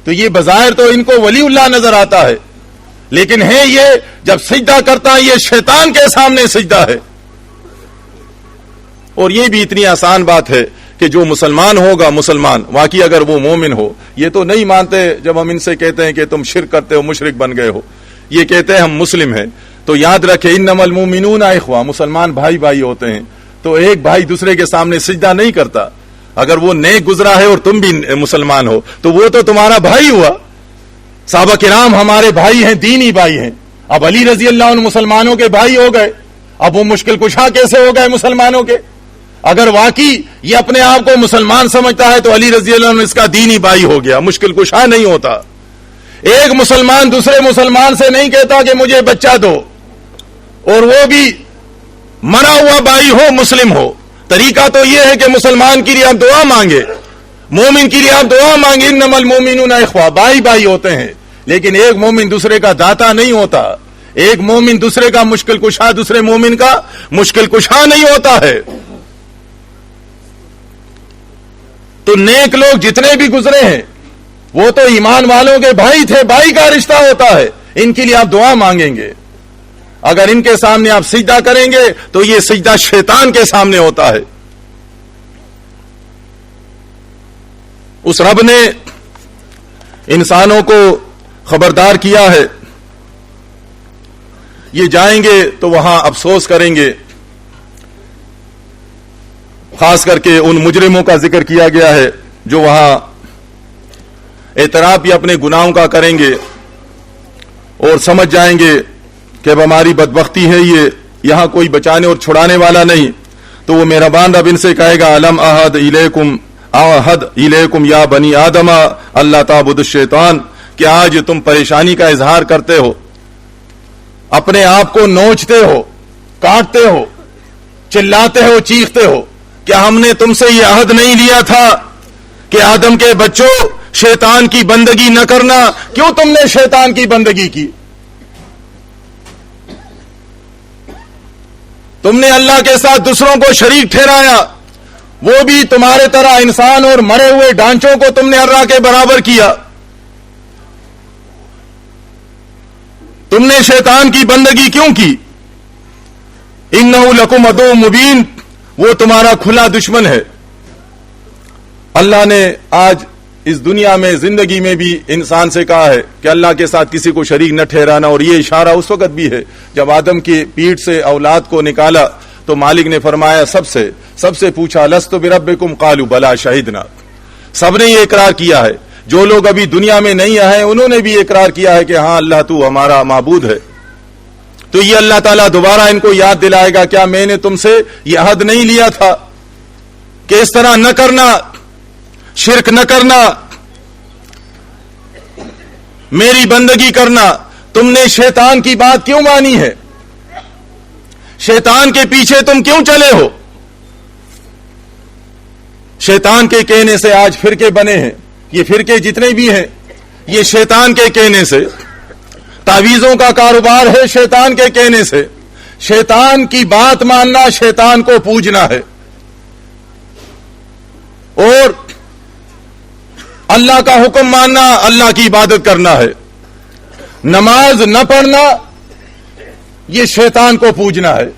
تو یہ بظاہر تو ان کو ولی اللہ نظر آتا ہے، لیکن ہے یہ جب سجدہ کرتا ہے یہ شیطان کے سامنے سجدہ ہے. اور یہ بھی اتنی آسان بات ہے کہ جو مسلمان ہوگا، مسلمان واقعی اگر وہ مومن ہو، یہ تو نہیں مانتے جب ہم ان سے کہتے ہیں کہ تم شرک کرتے ہو، مشرک بن گئے ہو، یہ کہتے ہیں ہم مسلم ہیں. تو یاد رکھے انما المؤمنون اخوہ، مسلمان بھائی بھائی ہوتے ہیں. تو ایک بھائی دوسرے کے سامنے سجدہ نہیں کرتا. اگر وہ نیک گزرا ہے اور تم بھی مسلمان ہو تو وہ تو تمہارا بھائی ہوا. صحابہ کرام ہمارے بھائی ہیں، دینی بھائی ہیں. اب علی رضی اللہ عنہ مسلمانوں کے بھائی ہو گئے، اب وہ مشکل کشا کیسے ہو گئے مسلمانوں کے؟ اگر واقعی یہ اپنے آپ کو مسلمان سمجھتا ہے تو علی رضی اللہ عنہ اس کا دینی بھائی ہو گیا، مشکل کشا نہیں ہوتا. ایک مسلمان دوسرے مسلمان سے نہیں کہتا کہ مجھے بچہ دو، اور وہ بھی مرا ہوا بھائی ہو، مسلم ہو. طریقہ تو یہ ہے کہ مسلمان کے لیے آپ دعا مانگے، مومن کے لیے آپ دعا مانگے. انما المؤمنون اخوہ، بھائی بھائی ہوتے ہیں، لیکن ایک مومن دوسرے کا داتا نہیں ہوتا. ایک مومن دوسرے کا مشکل کشا دوسرے مومن کا مشکل کشا نہیں ہوتا ہے. تو نیک لوگ جتنے بھی گزرے ہیں وہ تو ایمان والوں کے بھائی تھے، بھائی کا رشتہ ہوتا ہے. ان کے لیے آپ دعا مانگیں گے. اگر ان کے سامنے آپ سجدہ کریں گے تو یہ سجدہ شیطان کے سامنے ہوتا ہے. اس رب نے انسانوں کو خبردار کیا ہے، یہ جائیں گے تو وہاں افسوس کریں گے. خاص کر کے ان مجرموں کا ذکر کیا گیا ہے جو وہاں اعتراف بھی اپنے گناہوں کا کریں گے اور سمجھ جائیں گے کہ اب ہماری بدبختی ہے، یہ یہاں کوئی بچانے اور چھڑانے والا نہیں. تو وہ مہربان رب ان سے کہے گا الم احد الیکم یا بنی آدم اللہ تعبدوا الشیطان، کہ آج تم پریشانی کا اظہار کرتے ہو، اپنے آپ کو نوچتے ہو، کاٹتے ہو، چلاتے ہو، چیختے ہو. کیا ہم نے تم سے یہ عہد نہیں لیا تھا کہ آدم کے بچوں شیطان کی بندگی نہ کرنا؟ کیوں تم نے شیطان کی بندگی کی؟ تم نے اللہ کے ساتھ دوسروں کو شریک ٹھہرایا، وہ بھی تمہارے طرح انسان اور مرے ہوئے ڈھانچوں کو تم نے اللہ کے برابر کیا. تم نے شیطان کی بندگی کیوں کی؟ انہ لکم عدو مبین، وہ تمہارا کھلا دشمن ہے. اللہ نے آج اس دنیا میں زندگی میں بھی انسان سے کہا ہے کہ اللہ کے ساتھ کسی کو شریک نہ ٹھہرانا. اور یہ اشارہ اس وقت بھی ہے جب آدم کی پیٹ سے اولاد کو نکالا تو مالک نے فرمایا سب سے پوچھا لست بربکم قالوا بلا شہدنا. سب نے یہ اقرار کیا ہے. جو لوگ ابھی دنیا میں نہیں آئے انہوں نے بھی اقرار کیا ہے کہ ہاں اللہ تو ہمارا معبود ہے. تو یہ اللہ تعالیٰ دوبارہ ان کو یاد دلائے گا، کیا میں نے تم سے یہ عہد نہیں لیا تھا کہ اس طرح نہ کرنا، شرک نہ کرنا، میری بندگی کرنا؟ تم نے شیطان کی بات کیوں مانی ہے؟ شیطان کے پیچھے تم کیوں چلے ہو؟ شیطان کے کہنے سے آج فرقے بنے ہیں. یہ فرقے جتنے بھی ہیں یہ شیطان کے کہنے سے. تعویذوں کا کاروبار ہے شیطان کے کہنے سے. شیطان کی بات ماننا شیطان کو پوجنا ہے، اور اللہ کا حکم ماننا اللہ کی عبادت کرنا ہے. نماز نہ پڑھنا یہ شیطان کو پوجنا ہے.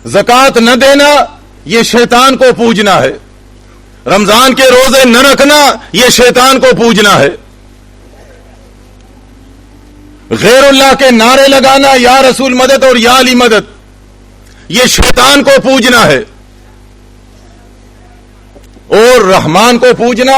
زکوٰۃ نہ دینا یہ شیطان کو پوجنا ہے. رمضان کے روزے نہ رکھنا یہ شیطان کو پوجنا ہے. غیر اللہ کے نعرے لگانا یا رسول مدد اور یا علی مدد یہ شیطان کو پوجنا ہے. اور رحمان کو پوجنا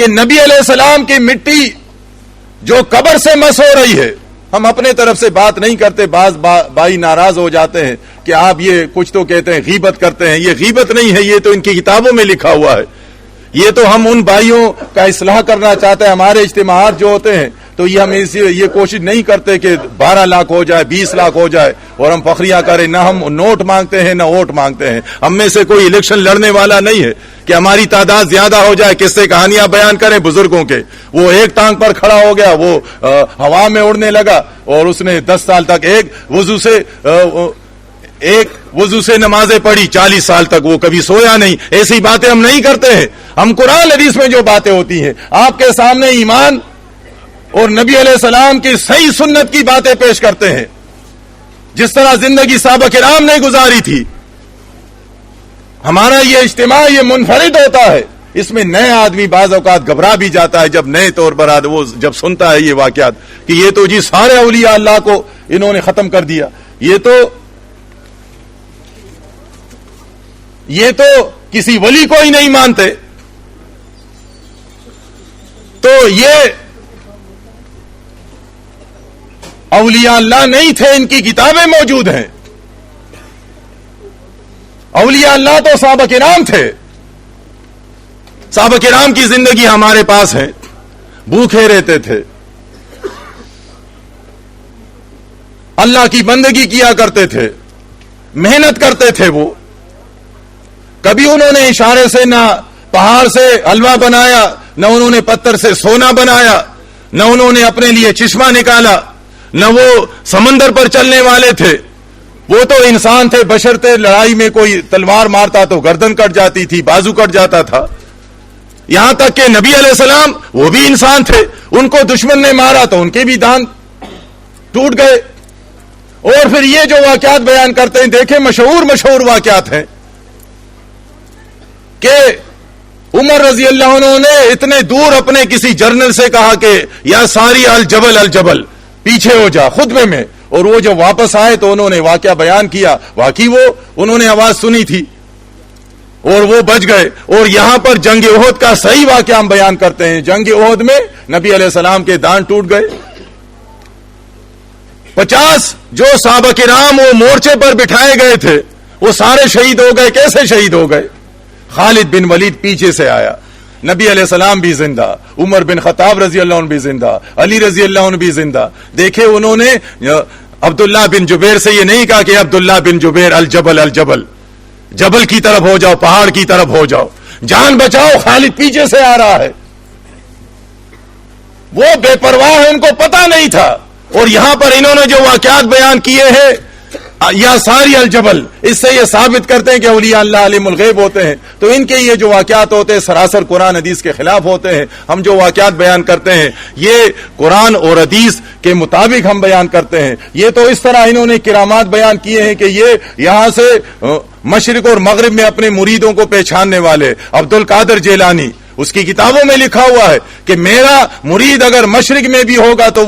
کہ نبی علیہ السلام کی مٹی جو قبر سے مس ہو رہی ہے، ہم اپنے طرف سے بات نہیں کرتے، بعض بھائی ناراض ہو جاتے ہیں کہ آپ یہ کچھ تو کہتے ہیں غیبت کرتے ہیں، یہ غیبت نہیں ہے، یہ تو ان کی کتابوں میں لکھا ہوا ہے. یہ تو ہم ان بھائیوں کا اصلاح کرنا چاہتے ہیں. ہمارے اجتماعات جو ہوتے ہیں تو یہ ہم یہ کوشش نہیں کرتے کہ 12 لاکھ ہو جائے، 20 لاکھ ہو جائے اور ہم فخریہ کریں. نہ ہم نوٹ مانگتے ہیں نہ ووٹ مانگتے ہیں. ہم میں سے کوئی الیکشن لڑنے والا نہیں ہے کہ ہماری تعداد زیادہ ہو جائے، قصے کہانیاں بیان کریں بزرگوں کے. وہ ایک ٹانگ پر کھڑا ہو گیا، وہ ہوا میں اڑنے لگا اور اس نے 10 سال تک ایک وضو سے نمازیں پڑھی، 40 سال تک وہ کبھی سویا نہیں. ایسی باتیں ہم نہیں کرتے ہیں. ہم قرآن حدیث میں جو باتیں ہوتی ہیں آپ کے سامنے ایمان اور نبی علیہ السلام کی صحیح سنت کی باتیں پیش کرتے ہیں. جس طرح زندگی صحابہ کرام نے گزاری تھی. ہمارا یہ اجتماع یہ منفرد ہوتا ہے. اس میں نئے آدمی بعض اوقات گھبرا بھی جاتا ہے جب نئے طور پر وہ جب سنتا ہے یہ واقعات کہ یہ تو جی سارے اولیاء اللہ کو انہوں نے ختم کر دیا، یہ تو کسی ولی کو ہی نہیں مانتے. تو یہ اولیاء اللہ نہیں تھے، ان کی کتابیں موجود ہیں. اولیاء اللہ تو صحابہ کرام تھے. صحابہ کرام کی زندگی ہمارے پاس ہے. بھوکے رہتے تھے، اللہ کی بندگی کیا کرتے تھے، محنت کرتے تھے. وہ کبھی انہوں نے اشارے سے نہ پہاڑ سے حلوہ بنایا، نہ انہوں نے پتھر سے سونا بنایا، نہ انہوں نے اپنے لیے چشمہ نکالا، نہ وہ سمندر پر چلنے والے تھے. وہ تو انسان تھے، بشر تھے. لڑائی میں کوئی تلوار مارتا تو گردن کٹ جاتی تھی، بازو کٹ جاتا تھا. یہاں تک کہ نبی علیہ السلام وہ بھی انسان تھے، ان کو دشمن نے مارا تو ان کے بھی دانت ٹوٹ گئے. اور پھر یہ جو واقعات بیان کرتے ہیں، دیکھیں مشہور واقعات ہیں کہ عمر رضی اللہ عنہ نے اتنے دور اپنے کسی جرنل سے کہا کہ یا ساری الجبل پیچھے ہو جا خطبے میں. اور وہ جب واپس آئے تو انہوں نے واقعہ بیان کیا. واقعی انہوں نے آواز سنی تھی اور وہ بچ گئے. اور یہاں پر جنگ احد کا صحیح واقعہ ہم بیان کرتے ہیں. جنگ احد میں نبی علیہ السلام کے دانت ٹوٹ گئے. 50 جو صحابہ کرام وہ مورچے پر بٹھائے گئے تھے وہ سارے شہید ہو گئے. کیسے شہید ہو گئے؟ خالد بن ولید پیچھے سے آیا. نبی علیہ السلام بھی زندہ، عمر بن خطاب رضی اللہ عنہ بھی زندہ، علی رضی اللہ عنہ بھی زندہ. دیکھے انہوں نے عبداللہ بن جبیر سے یہ نہیں کہا کہ عبداللہ بن جبیر الجبل جبل کی طرف ہو جاؤ، پہاڑ کی طرف ہو جاؤ، جان بچاؤ، خالد پیچھے سے آ رہا ہے. وہ بے پرواہ ہے، ان کو پتہ نہیں تھا. اور یہاں پر انہوں نے جو واقعات بیان کیے ہیں یا ساری الجبل، اس سے یہ ثابت کرتے ہیں کہ اولیاء اللہ عالم الغیب ہوتے ہیں. تو ان کے یہ جو واقعات ہوتے ہیں سراسر قرآن حدیث کے خلاف ہوتے ہیں. ہم جو واقعات بیان کرتے ہیں یہ قرآن اور حدیث کے مطابق ہم بیان کرتے ہیں. یہ تو اس طرح انہوں نے کرامات بیان کیے ہیں کہ یہ یہاں سے مشرق اور مغرب میں اپنے مریدوں کو پہچاننے والے عبد القادر جیلانی، اس کی کتابوں میں لکھا ہوا ہے کہ میرا مرید اگر مشرق میں بھی ہوگا تو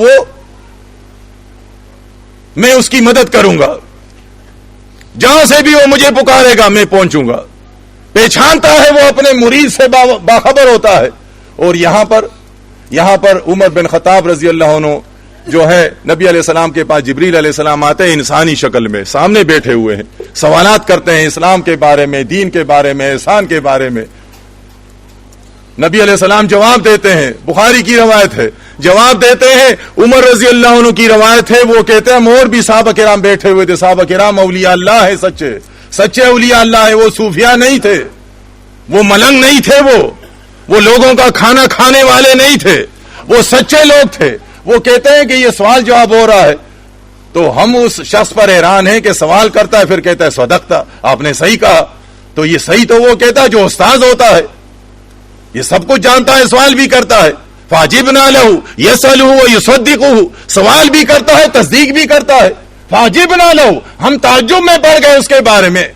میں اس کی مدد کروں گا، جہاں سے بھی وہ مجھے پکارے گا میں پہنچوں گا. پہچانتا ہے، وہ اپنے مرید سے باخبر ہوتا ہے. اور یہاں پر عمر بن خطاب رضی اللہ عنہ جو ہے نبی علیہ السلام کے پاس جبریل علیہ السلام آتے ہیں انسانی شکل میں، سامنے بیٹھے ہوئے ہیں، سوالات کرتے ہیں اسلام کے بارے میں، دین کے بارے میں، احسان کے بارے میں. نبی علیہ السلام جواب دیتے ہیں. بخاری کی روایت ہے، جواب دیتے ہیں. عمر رضی اللہ عنہ کی روایت ہے، وہ کہتے ہیں اور بھی صحابہ کرام بیٹھے ہوئے تھے. صحابہ کرام اولیاء اللہ ہے، سچے اولیاء اللہ ہے. وہ صوفیاء نہیں تھے، وہ ملنگ نہیں تھے، وہ لوگوں کا کھانا کھانے والے نہیں تھے، وہ سچے لوگ تھے. وہ کہتے ہیں کہ یہ سوال جواب ہو رہا ہے تو ہم اس شخص پر حیران ہیں کہ سوال کرتا ہے پھر کہتا ہے صدقتا، آپ نے صحیح کہا. تو یہ صحیح تو وہ کہتا ہے جو استاد ہوتا ہے، یہ سب کچھ جانتا ہے، سوال بھی کرتا ہے. فاجبنا لہو یسألہ ویصدقہ، سوال بھی کرتا ہے، تصدیق بھی کرتا ہے. فاجبنا لہو، ہم تعجب میں پڑ گئے اس کے بارے میں،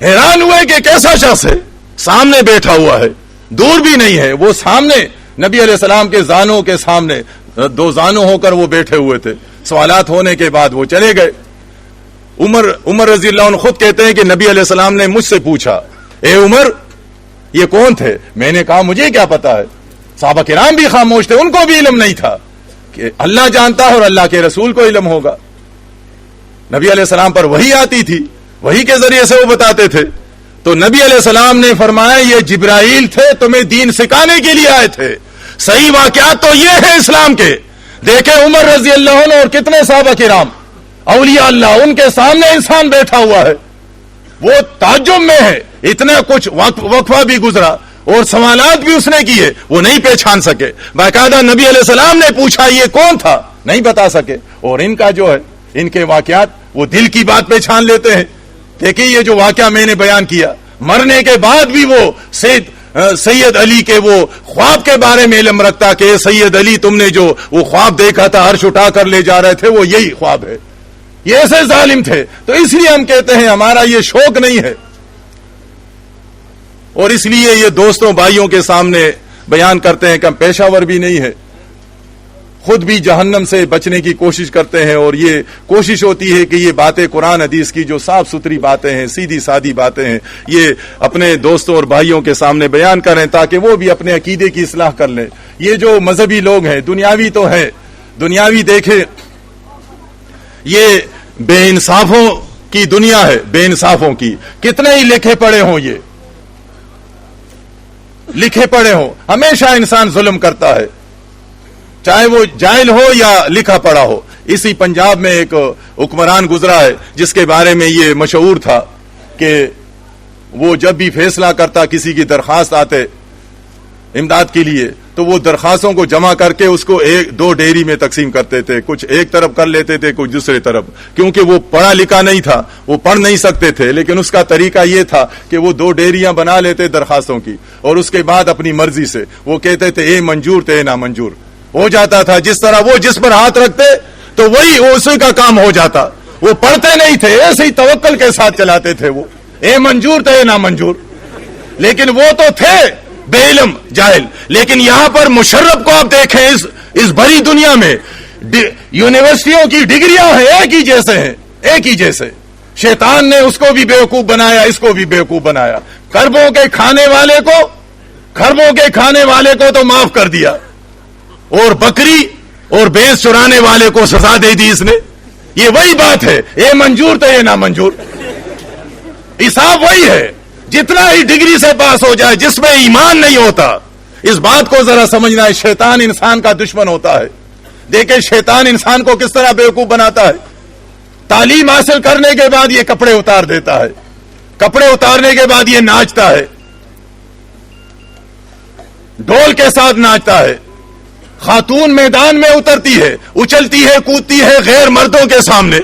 حیران ہوئے کہ کیسا شخص ہے. سامنے بیٹھا ہوا ہے، دور بھی نہیں ہے، وہ سامنے نبی علیہ السلام کے زانوں کے سامنے 2 زانوں ہو کر وہ بیٹھے ہوئے تھے. سوالات ہونے کے بعد وہ چلے گئے. عمر رضی اللہ عنہ خود کہتے ہیں کہ نبی علیہ السلام نے مجھ سے پوچھا، اے عمر یہ کون تھے؟ میں نے کہا مجھے کیا پتا ہے. صحابہ کرام بھی خاموش تھے, ان کو بھی علم نہیں تھا کہ اللہ جانتا ہے اور اللہ کے رسول کو علم ہوگا. نبی علیہ السلام پر وحی آتی تھی, وحی کے ذریعے سے وہ بتاتے تھے. تو نبی علیہ السلام نے فرمایا یہ جبرائیل تھے, تمہیں دین سکھانے کے لیے آئے تھے. صحیح واقعات تو یہ ہیں اسلام کے. دیکھیں عمر رضی اللہ عنہ اور کتنے صحابہ کرام اولیاء اللہ, ان کے سامنے انسان بیٹھا ہوا ہے, وہ تعجب میں ہے, اتنا کچھ وقفہ بھی گزرا اور سوالات بھی اس نے کیے, وہ نہیں پہچان سکے. باقاعدہ نبی علیہ السلام نے پوچھا یہ کون تھا, نہیں بتا سکے. اور ان کا جو ہے ان کے واقعات وہ دل کی بات پہچان لیتے ہیں. دیکھیں یہ جو واقعہ میں نے بیان کیا, مرنے کے بعد بھی وہ سید علی کے وہ خواب کے بارے میں علم رکھتا کہ سید علی تم نے جو وہ خواب دیکھا تھا عرش اٹھا کر لے جا رہے تھے وہ یہی خواب ہے. یہ ایسے ظالم تھے. تو اس لیے ہم کہتے ہیں ہمارا یہ شوق نہیں ہے, اور اس لیے یہ دوستوں بھائیوں کے سامنے بیان کرتے ہیں کہ ہم پیشہ ور بھی نہیں ہے, خود بھی جہنم سے بچنے کی کوشش کرتے ہیں. اور یہ کوشش ہوتی ہے کہ یہ باتیں قرآن حدیث کی جو صاف ستھری باتیں ہیں, سیدھی سادی باتیں ہیں, یہ اپنے دوستوں اور بھائیوں کے سامنے بیان کریں تاکہ وہ بھی اپنے عقیدے کی اصلاح کر لیں. یہ جو مذہبی لوگ ہیں دنیاوی تو ہے, دنیاوی دیکھیں یہ بے انصافوں کی دنیا ہے, بے انصافوں کی. کتنے ہی لکھے پڑے ہوں, یہ لکھے پڑے ہوں, ہمیشہ انسان ظلم کرتا ہے چاہے وہ جاہل ہو یا لکھا پڑا ہو. اسی پنجاب میں ایک حکمران گزرا ہے جس کے بارے میں یہ مشہور تھا کہ وہ جب بھی فیصلہ کرتا کسی کی درخواست آتے امداد کے لیے تو وہ درخواستوں کو جمع کر کے اس کو دو ڈیری میں تقسیم کرتے تھے, کچھ ایک طرف کر لیتے تھے کچھ دوسرے طرف, کیونکہ وہ پڑھا لکھا نہیں تھا, وہ پڑھ نہیں سکتے تھے. لیکن اس کا طریقہ یہ تھا کہ وہ دو ڈیریاں بنا لیتے درخواستوں کی, اور اس کے بعد اپنی مرضی سے وہ کہتے تھے اے منظور تے نامنظور ہو جاتا تھا. جس طرح وہ جس پر ہاتھ رکھتے تو وہی اسی کا کام ہو جاتا. وہ پڑھتے نہیں تھے, ایسے ہی توکل کے ساتھ چلاتے تھے, وہ اے منظور تے نامنظور. لیکن وہ تو تھے بے علم جاہل. لیکن یہاں پر مشرف کو آپ دیکھیں اس بڑی دنیا میں یونیورسٹیوں کی ڈگریاں ہیں ایک ہی جیسے ہیں, ایک ہی جیسے. شیطان نے اس کو بھی بیوقوف بنایا, اس کو بھی بیوقوف بنایا. خربوں کے کھانے والے کو تو معاف کر دیا, اور بکری اور بھینس چرانے والے کو سزا دے دی اس نے. یہ وہی بات ہے, اے منظور تو یہ نامنظور. حساب وہی ہے, جتنا ہی ڈگری سے پاس ہو جائے جس میں ایمان نہیں ہوتا. اس بات کو ذرا سمجھنا ہے, شیطان انسان کا دشمن ہوتا ہے. دیکھیں شیطان انسان کو کس طرح بیوقوف بناتا ہے. تعلیم حاصل کرنے کے بعد یہ کپڑے اتار دیتا ہے, کپڑے اتارنے کے بعد یہ ناچتا ہے, ڈھول کے ساتھ ناچتا ہے. خاتون میدان میں اترتی ہے, اچلتی ہے, کودتی ہے غیر مردوں کے سامنے.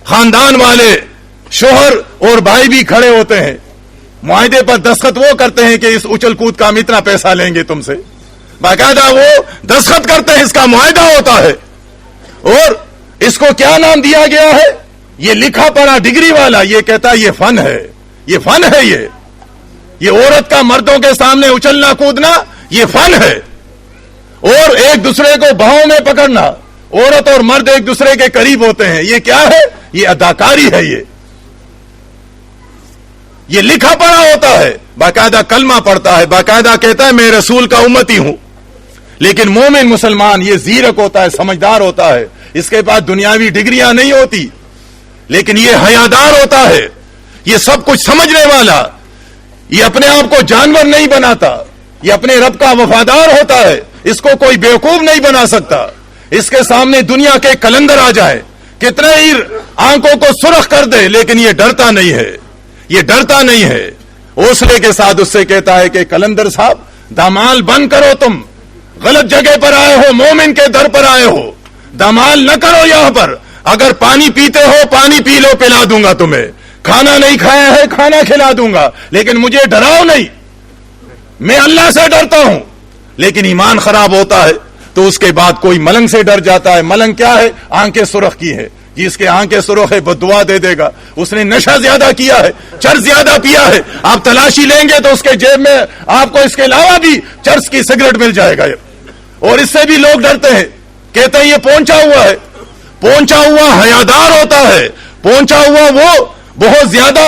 خاندان والے شوہر اور بھائی بھی کھڑے ہوتے ہیں, معاہدے پر دستخط وہ کرتے ہیں کہ اس اچل کود کا ہم اتنا پیسہ لیں گے تم سے. باقاعدہ وہ دستخط کرتے ہیں, اس کا معاہدہ ہوتا ہے. اور اس کو کیا نام دیا گیا ہے, یہ لکھا پڑھا ڈگری والا یہ کہتا ہے یہ فن ہے, یہ فن ہے. یہ عورت کا مردوں کے سامنے اچلنا کودنا یہ فن ہے. اور ایک دوسرے کو باہوں میں پکڑنا, عورت اور مرد ایک دوسرے کے قریب ہوتے ہیں, یہ کیا ہے, یہ اداکاری ہے. یہ لکھا پڑھا ہوتا ہے, باقاعدہ کلمہ پڑھتا ہے, باقاعدہ کہتا ہے میں رسول کا امتی ہوں. لیکن مومن مسلمان یہ زیرک ہوتا ہے, سمجھدار ہوتا ہے, اس کے پاس دنیاوی ڈگریاں نہیں ہوتی, لیکن یہ حیادار ہوتا ہے, یہ سب کچھ سمجھنے والا. یہ اپنے آپ کو جانور نہیں بناتا, یہ اپنے رب کا وفادار ہوتا ہے. اس کو کوئی بیوقوف نہیں بنا سکتا. اس کے سامنے دنیا کے کلندر آ جائے, کتنے ہی آنکھوں کو سرخ کر دے, لیکن یہ ڈرتا نہیں ہے, یہ ڈرتا نہیں ہے. حوصلے کے ساتھ اس سے کہتا ہے کہ کلندر صاحب دامال بند کرو, تم غلط جگہ پر آئے ہو, مومن کے در پر آئے ہو, دامال نہ کرو یہاں پر. اگر پانی پیتے ہو پانی پی لو, پلا دوں گا تمہیں. کھانا نہیں کھایا ہے کھانا کھلا دوں گا, لیکن مجھے ڈراؤ نہیں. میں اللہ سے ڈرتا ہوں. لیکن ایمان خراب ہوتا ہے تو اس کے بعد کوئی ملنگ سے ڈر جاتا ہے. ملنگ کیا ہے, آنکھیں سرخ کی ہے, جس کے آنکھیں سرخ ہے بددعا دے دے گا. اس نے نشہ زیادہ کیا ہے, چرس زیادہ پیا ہے. آپ تلاشی لیں گے تو اس کے جیب میں آپ کو اس کے علاوہ بھی چرس کی سگریٹ مل جائے گا. اور اس سے بھی لوگ ڈرتے ہیں, کہتے ہیں یہ پہنچا ہوا ہے. پہنچا ہوا حیادار ہوتا ہے, پہنچا ہوا وہ بہت زیادہ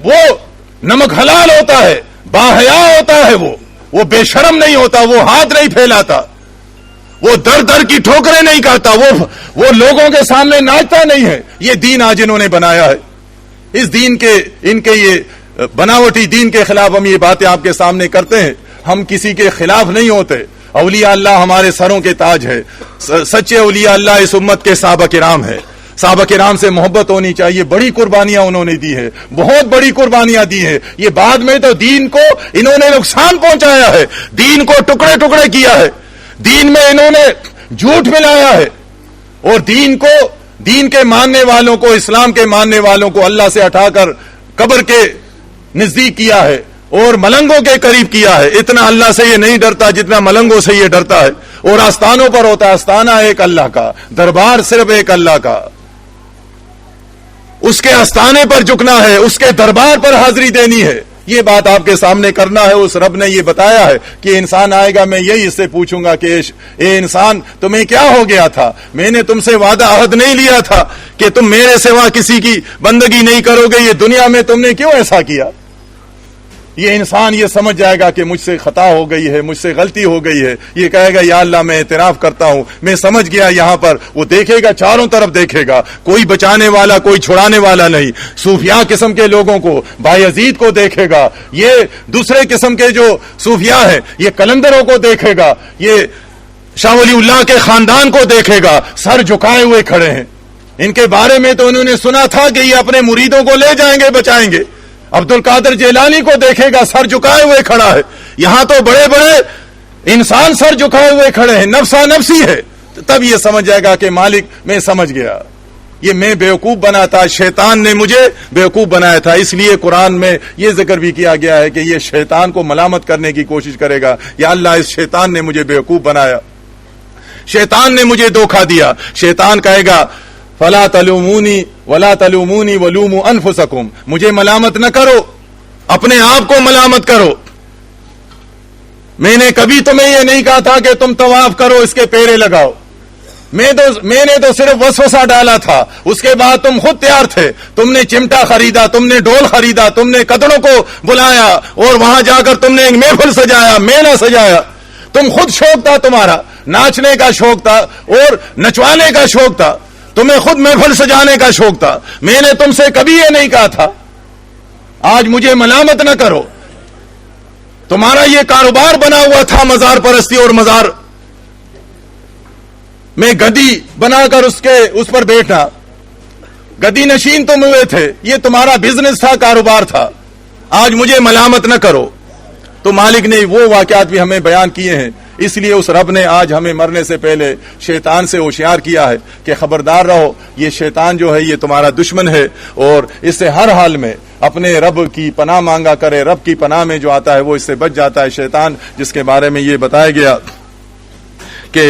وہ نمک حلال ہوتا ہے, باحیا ہوتا ہے. وہ بے شرم نہیں ہوتا, وہ ہاتھ نہیں پھیلاتا, وہ در در کی ٹھوکریں نہیں کرتا, وہ لوگوں کے سامنے ناچتا نہیں ہے. یہ دین آج انہوں نے بنایا ہے. اس دین کے ان کے یہ بناوٹی دین کے خلاف ہم یہ باتیں آپ کے سامنے کرتے ہیں. ہم کسی کے خلاف نہیں ہوتے. اولیاء اللہ ہمارے سروں کے تاج ہے. سچے اولیاء اللہ اس امت کے صحابہ کرام ہے. صحابہ کرام سے محبت ہونی چاہیے. بڑی قربانیاں انہوں نے دی ہے, بہت بڑی قربانیاں دی ہیں. یہ بعد میں تو دین کو انہوں نے نقصان پہنچایا ہے, دین کو ٹکڑے ٹکڑے کیا ہے, دین میں انہوں نے جھوٹ ملایا ہے, اور دین کے ماننے والوں کو, اسلام کے ماننے والوں کو اللہ سے ہٹا کر قبر کے نزدیک کیا ہے اور ملنگوں کے قریب کیا ہے. اتنا اللہ سے یہ نہیں ڈرتا جتنا ملنگوں سے یہ ڈرتا ہے. اور آستانوں پر ہوتا ہے, آستانہ ایک اللہ کا, دربار صرف ایک اللہ کا. اس کے آستانے پر جھکنا ہے, اس کے دربار پر حاضری دینی ہے. یہ بات آپ کے سامنے کرنا ہے. اس رب نے یہ بتایا ہے کہ انسان آئے گا, میں یہی اس سے پوچھوں گا کہ اے انسان تمہیں کیا ہو گیا تھا؟ میں نے تم سے وعدہ عہد نہیں لیا تھا کہ تم میرے سوا کسی کی بندگی نہیں کرو گے؟ یہ دنیا میں تم نے کیوں ایسا کیا؟ یہ انسان یہ سمجھ جائے گا کہ مجھ سے خطا ہو گئی ہے, مجھ سے غلطی ہو گئی ہے. یہ کہے گا یا اللہ میں اعتراف کرتا ہوں, میں سمجھ گیا. یہاں پر وہ دیکھے گا, چاروں طرف دیکھے گا, کوئی بچانے والا, کوئی چھڑانے والا نہیں. صوفیاء قسم کے لوگوں کو, بایزید کو دیکھے گا, یہ دوسرے قسم کے جو صوفیاء ہیں, یہ قلندروں کو دیکھے گا, یہ شاہ ولی اللہ کے خاندان کو دیکھے گا, سر جھکائے ہوئے کھڑے ہیں. ان کے بارے میں تو انہوں نے سنا تھا کہ یہ اپنے مریدوں کو لے جائیں گے, بچائیں گے. عبد القادر جیلانی کو دیکھے گا, سر جھکائے ہوئے کھڑا ہے. یہاں تو بڑے بڑے انسان سر جھکائے ہوئے کھڑے ہیں, نفسا نفسی ہے. تب یہ سمجھ جائے گا کہ مالک میں سمجھ گیا, یہ میں بیوقوف بنا تھا, شیطان نے مجھے بیوقوف بنایا تھا. اس لیے قرآن میں یہ ذکر بھی کیا گیا ہے کہ یہ شیطان کو ملامت کرنے کی کوشش کرے گا, یا اللہ اس شیطان نے مجھے بیوقوف بنایا, شیطان نے مجھے دھوکہ دیا. شیطان کہے گا فلا تلومونی ولا تلومونی ولوموا انفسکم, مجھے ملامت نہ کرو, اپنے آپ کو ملامت کرو. میں نے کبھی تمہیں یہ نہیں کہا تھا کہ تم طواف کرو, اس کے پیرے لگاؤ. میں نے تو صرف وسوسہ ڈالا تھا, اس کے بعد تم خود تیار تھے. تم نے چمٹا خریدا, تم نے ڈول خریدا, تم نے قدروں کو بلایا اور وہاں جا کر تم نے ایک محفل سجایا, میں نہ سجایا. تم خود شوق تھا, تمہارا ناچنے کا شوق تھا اور نچوانے کا شوق تھا, تمہیں خود محفل سجانے کا شوق تھا. میں نے تم سے کبھی یہ نہیں کہا تھا. آج مجھے ملامت نہ کرو. تمہارا یہ کاروبار بنا ہوا تھا مزار پرستی, اور مزار میں گدی بنا کر اس پر بیٹھنا, گدی نشین تم ہوئے تھے. یہ تمہارا بزنس تھا, کاروبار تھا. آج مجھے ملامت نہ کرو. تو مالک نے وہ واقعات بھی ہمیں بیان کیے ہیں. اس لیے اس رب نے آج ہمیں مرنے سے پہلے شیطان سے ہوشیار کیا ہے کہ خبردار رہو, یہ شیطان جو ہے یہ تمہارا دشمن ہے, اور اس سے ہر حال میں اپنے رب کی پناہ مانگا کرے. رب کی پناہ میں جو آتا ہے وہ اس سے بچ جاتا ہے. شیطان جس کے بارے میں یہ بتایا گیا کہ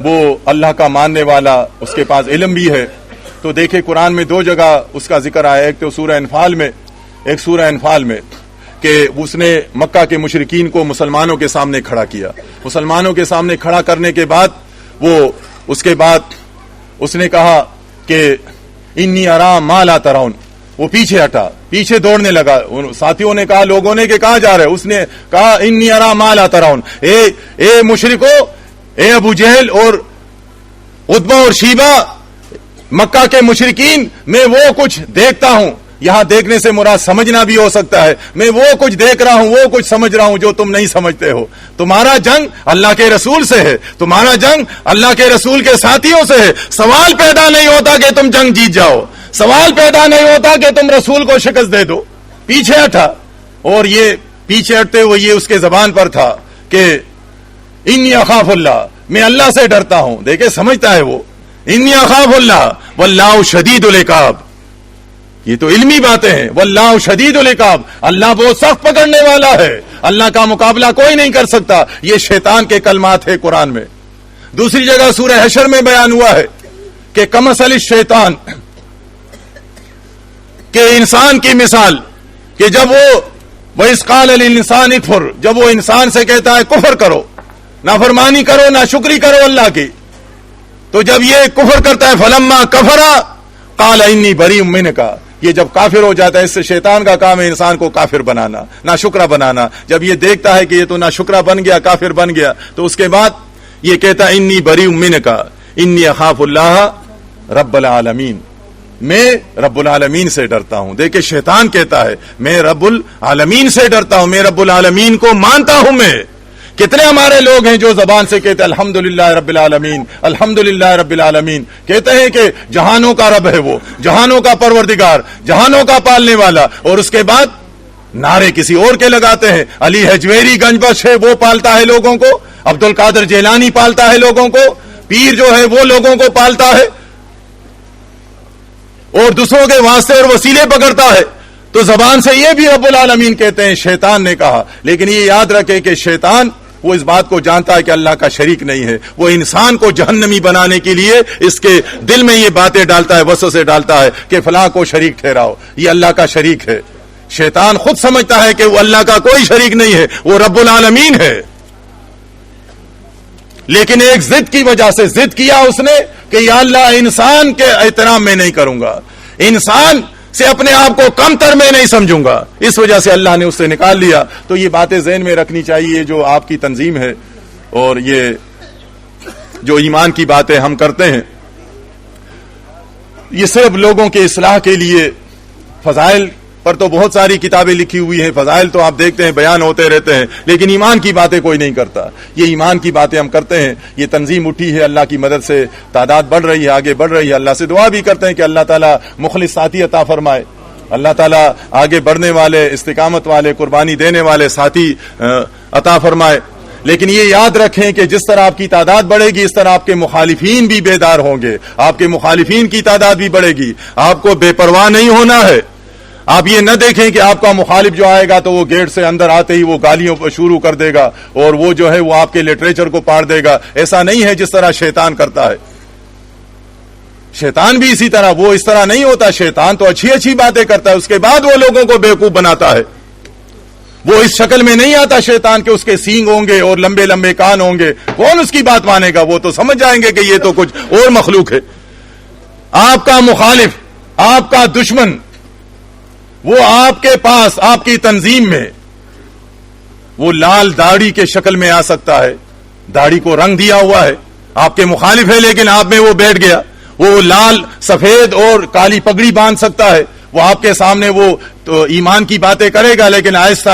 وہ اللہ کا ماننے والا, اس کے پاس علم بھی ہے. تو دیکھیں قرآن میں دو جگہ اس کا ذکر آیا, ایک تو سورہ انفال میں, ایک سورہ انفال میں, کہ اس نے مکہ کے مشرکین کو مسلمانوں کے سامنے کھڑا کیا. مسلمانوں کے سامنے کھڑا کرنے کے بعد اس کے بعد اس نے کہا کہ انی ارام ما لا ترون. وہ پیچھے ہٹا, پیچھے دوڑنے لگا. ساتھیوں نے کہا, لوگوں نے کہ کہاں جا رہے؟ اس نے کہا انی ارام ما لا ترون. اے مشرکو, اے ابو جہل اور عتبہ اور شیبہ, مکہ کے مشرکین, میں وہ کچھ دیکھتا ہوں. یہاں دیکھنے سے مراد سمجھنا بھی ہو سکتا ہے. میں وہ کچھ دیکھ رہا ہوں, وہ کچھ سمجھ رہا ہوں جو تم نہیں سمجھتے ہو. تمہارا جنگ اللہ کے رسول سے ہے, تمہارا جنگ اللہ کے رسول کے ساتھیوں سے ہے. سوال پیدا نہیں ہوتا کہ تم جنگ جیت جاؤ, سوال پیدا نہیں ہوتا کہ تم رسول کو شکست دے دو. پیچھے ہٹا, اور یہ پیچھے ہٹتے ہوئے یہ اس کے زبان پر تھا کہ انی اخاف اللہ, میں اللہ سے ڈرتا ہوں. دیکھیں سمجھتا ہے وہ, انی اخاف اللہ واللہ شدید العقاب. یہ تو علمی باتیں ہیں. واللہ شدید العقاب, اللہ بہت سخت پکڑنے والا ہے, اللہ کا مقابلہ کوئی نہیں کر سکتا. یہ شیطان کے کلمات ہے قرآن میں. دوسری جگہ سورہ حشر میں بیان ہوا ہے کہ کمثل الشیطان, کہ انسان کی مثال, کہ جب وہ وَإِذْ قَالَ لِلْإِنسَانِ اكْفُرْ, جب وہ انسان سے کہتا ہے کفر کرو, نافرمانی کرو, ناشکری کرو اللہ کی, تو جب یہ کفر کرتا ہے فَلَمَّا كَفَرَ قَالَ إِنِّي بَرِيءٌ مِّنْكَ, یہ جب کافر ہو جاتا ہے، اس سے شیطان کا کام ہے انسان کو کافر بنانا، ناشکرا بنانا. جب یہ دیکھتا ہے کہ یہ تو ناشکرا بن گیا، کافر بن گیا، تو اس کے بعد یہ کہتا ہے انی بری منک انی اخاف اللہ رب العالمین، میں رب العالمین سے ڈرتا ہوں. دیکھیں شیطان کہتا ہے میں رب العالمین سے ڈرتا ہوں، میں رب العالمین کو مانتا ہوں. میں کتنے ہمارے لوگ ہیں جو زبان سے کہتے ہیں الحمدللہ رب العالمین، الحمدللہ رب العالمین، کہتے ہیں کہ جہانوں کا رب ہے، وہ جہانوں کا پروردگار، جہانوں کا پالنے والا، اور اس کے بعد نعرے کسی اور کے لگاتے ہیں. علی حجویری گنج بخش ہے، وہ پالتا ہے لوگوں کو، عبد القادر جیلانی پالتا ہے لوگوں کو، پیر جو ہے وہ لوگوں کو پالتا ہے اور دوسروں کے واسطے اور وسیلے پکڑتا ہے. تو زبان سے یہ بھی رب العالمین کہتے ہیں. شیطان نے کہا، لیکن یہ یاد رکھے کہ شیطان وہ اس بات کو جانتا ہے کہ اللہ کا شریک نہیں ہے. وہ انسان کو جہنمی بنانے کے لیے اس کے دل میں یہ باتیں ڈالتا ہے، وسوسے ڈالتا ہے کہ فلاں کو شریک ٹھہراؤ، یہ اللہ کا شریک ہے. شیطان خود سمجھتا ہے کہ وہ اللہ کا کوئی شریک نہیں ہے، وہ رب العالمین ہے. لیکن ایک ضد کی وجہ سے ضد کیا اس نے کہ یا اللہ انسان کے احترام میں نہیں کروں گا، انسان سے اپنے آپ کو کم تر میں نہیں سمجھوں گا، اس وجہ سے اللہ نے اس سے نکال لیا. تو یہ باتیں ذہن میں رکھنی چاہیے جو آپ کی تنظیم ہے، اور یہ جو ایمان کی باتیں ہم کرتے ہیں یہ صرف لوگوں کے اصلاح کے لیے. فضائل پر تو بہت ساری کتابیں لکھی ہوئی ہیں، فضائل تو آپ دیکھتے ہیں بیان ہوتے رہتے ہیں، لیکن ایمان کی باتیں کوئی نہیں کرتا. یہ ایمان کی باتیں ہم کرتے ہیں. یہ تنظیم اٹھی ہے، اللہ کی مدد سے تعداد بڑھ رہی ہے، آگے بڑھ رہی ہے. اللہ سے دعا بھی کرتے ہیں کہ اللہ تعالیٰ مخلص ساتھی عطا فرمائے، اللہ تعالیٰ آگے بڑھنے والے، استقامت والے، قربانی دینے والے ساتھی عطا فرمائے. لیکن یہ یاد رکھیں کہ جس طرح آپ کی تعداد بڑھے گی اس طرح آپ کے مخالفین بھی بیدار ہوں گے، آپ کے مخالفین کی تعداد بھی بڑھے گی. آپ کو بے پرواہ نہیں ہونا ہے. آپ یہ نہ دیکھیں کہ آپ کا مخالف جو آئے گا تو وہ گیٹ سے اندر آتے ہی وہ گالیوں شروع کر دے گا اور وہ جو ہے وہ آپ کے لٹریچر کو پاڑ دے گا. ایسا نہیں ہے جس طرح شیطان کرتا ہے. شیطان بھی اسی طرح، وہ اس طرح نہیں ہوتا. شیطان تو اچھی اچھی باتیں کرتا ہے، اس کے بعد وہ لوگوں کو بیوقوف بناتا ہے. وہ اس شکل میں نہیں آتا شیطان کہ اس کے سینگ ہوں گے اور لمبے لمبے کان ہوں گے. کون اس کی بات مانے گا؟ وہ تو سمجھ جائیں گے کہ یہ تو کچھ اور مخلوق ہے. آپ کا مخالف، آپ کا دشمن، وہ آپ کے پاس، آپ کی تنظیم میں وہ لال داڑھی کے شکل میں آ سکتا ہے. داڑھی کو رنگ دیا ہوا ہے، آپ کے مخالف ہے لیکن آپ میں وہ بیٹھ گیا. وہ لال، سفید اور کالی پگڑی باندھ سکتا ہے. وہ آپ کے سامنے وہ تو ایمان کی باتیں کرے گا لیکن آہستہ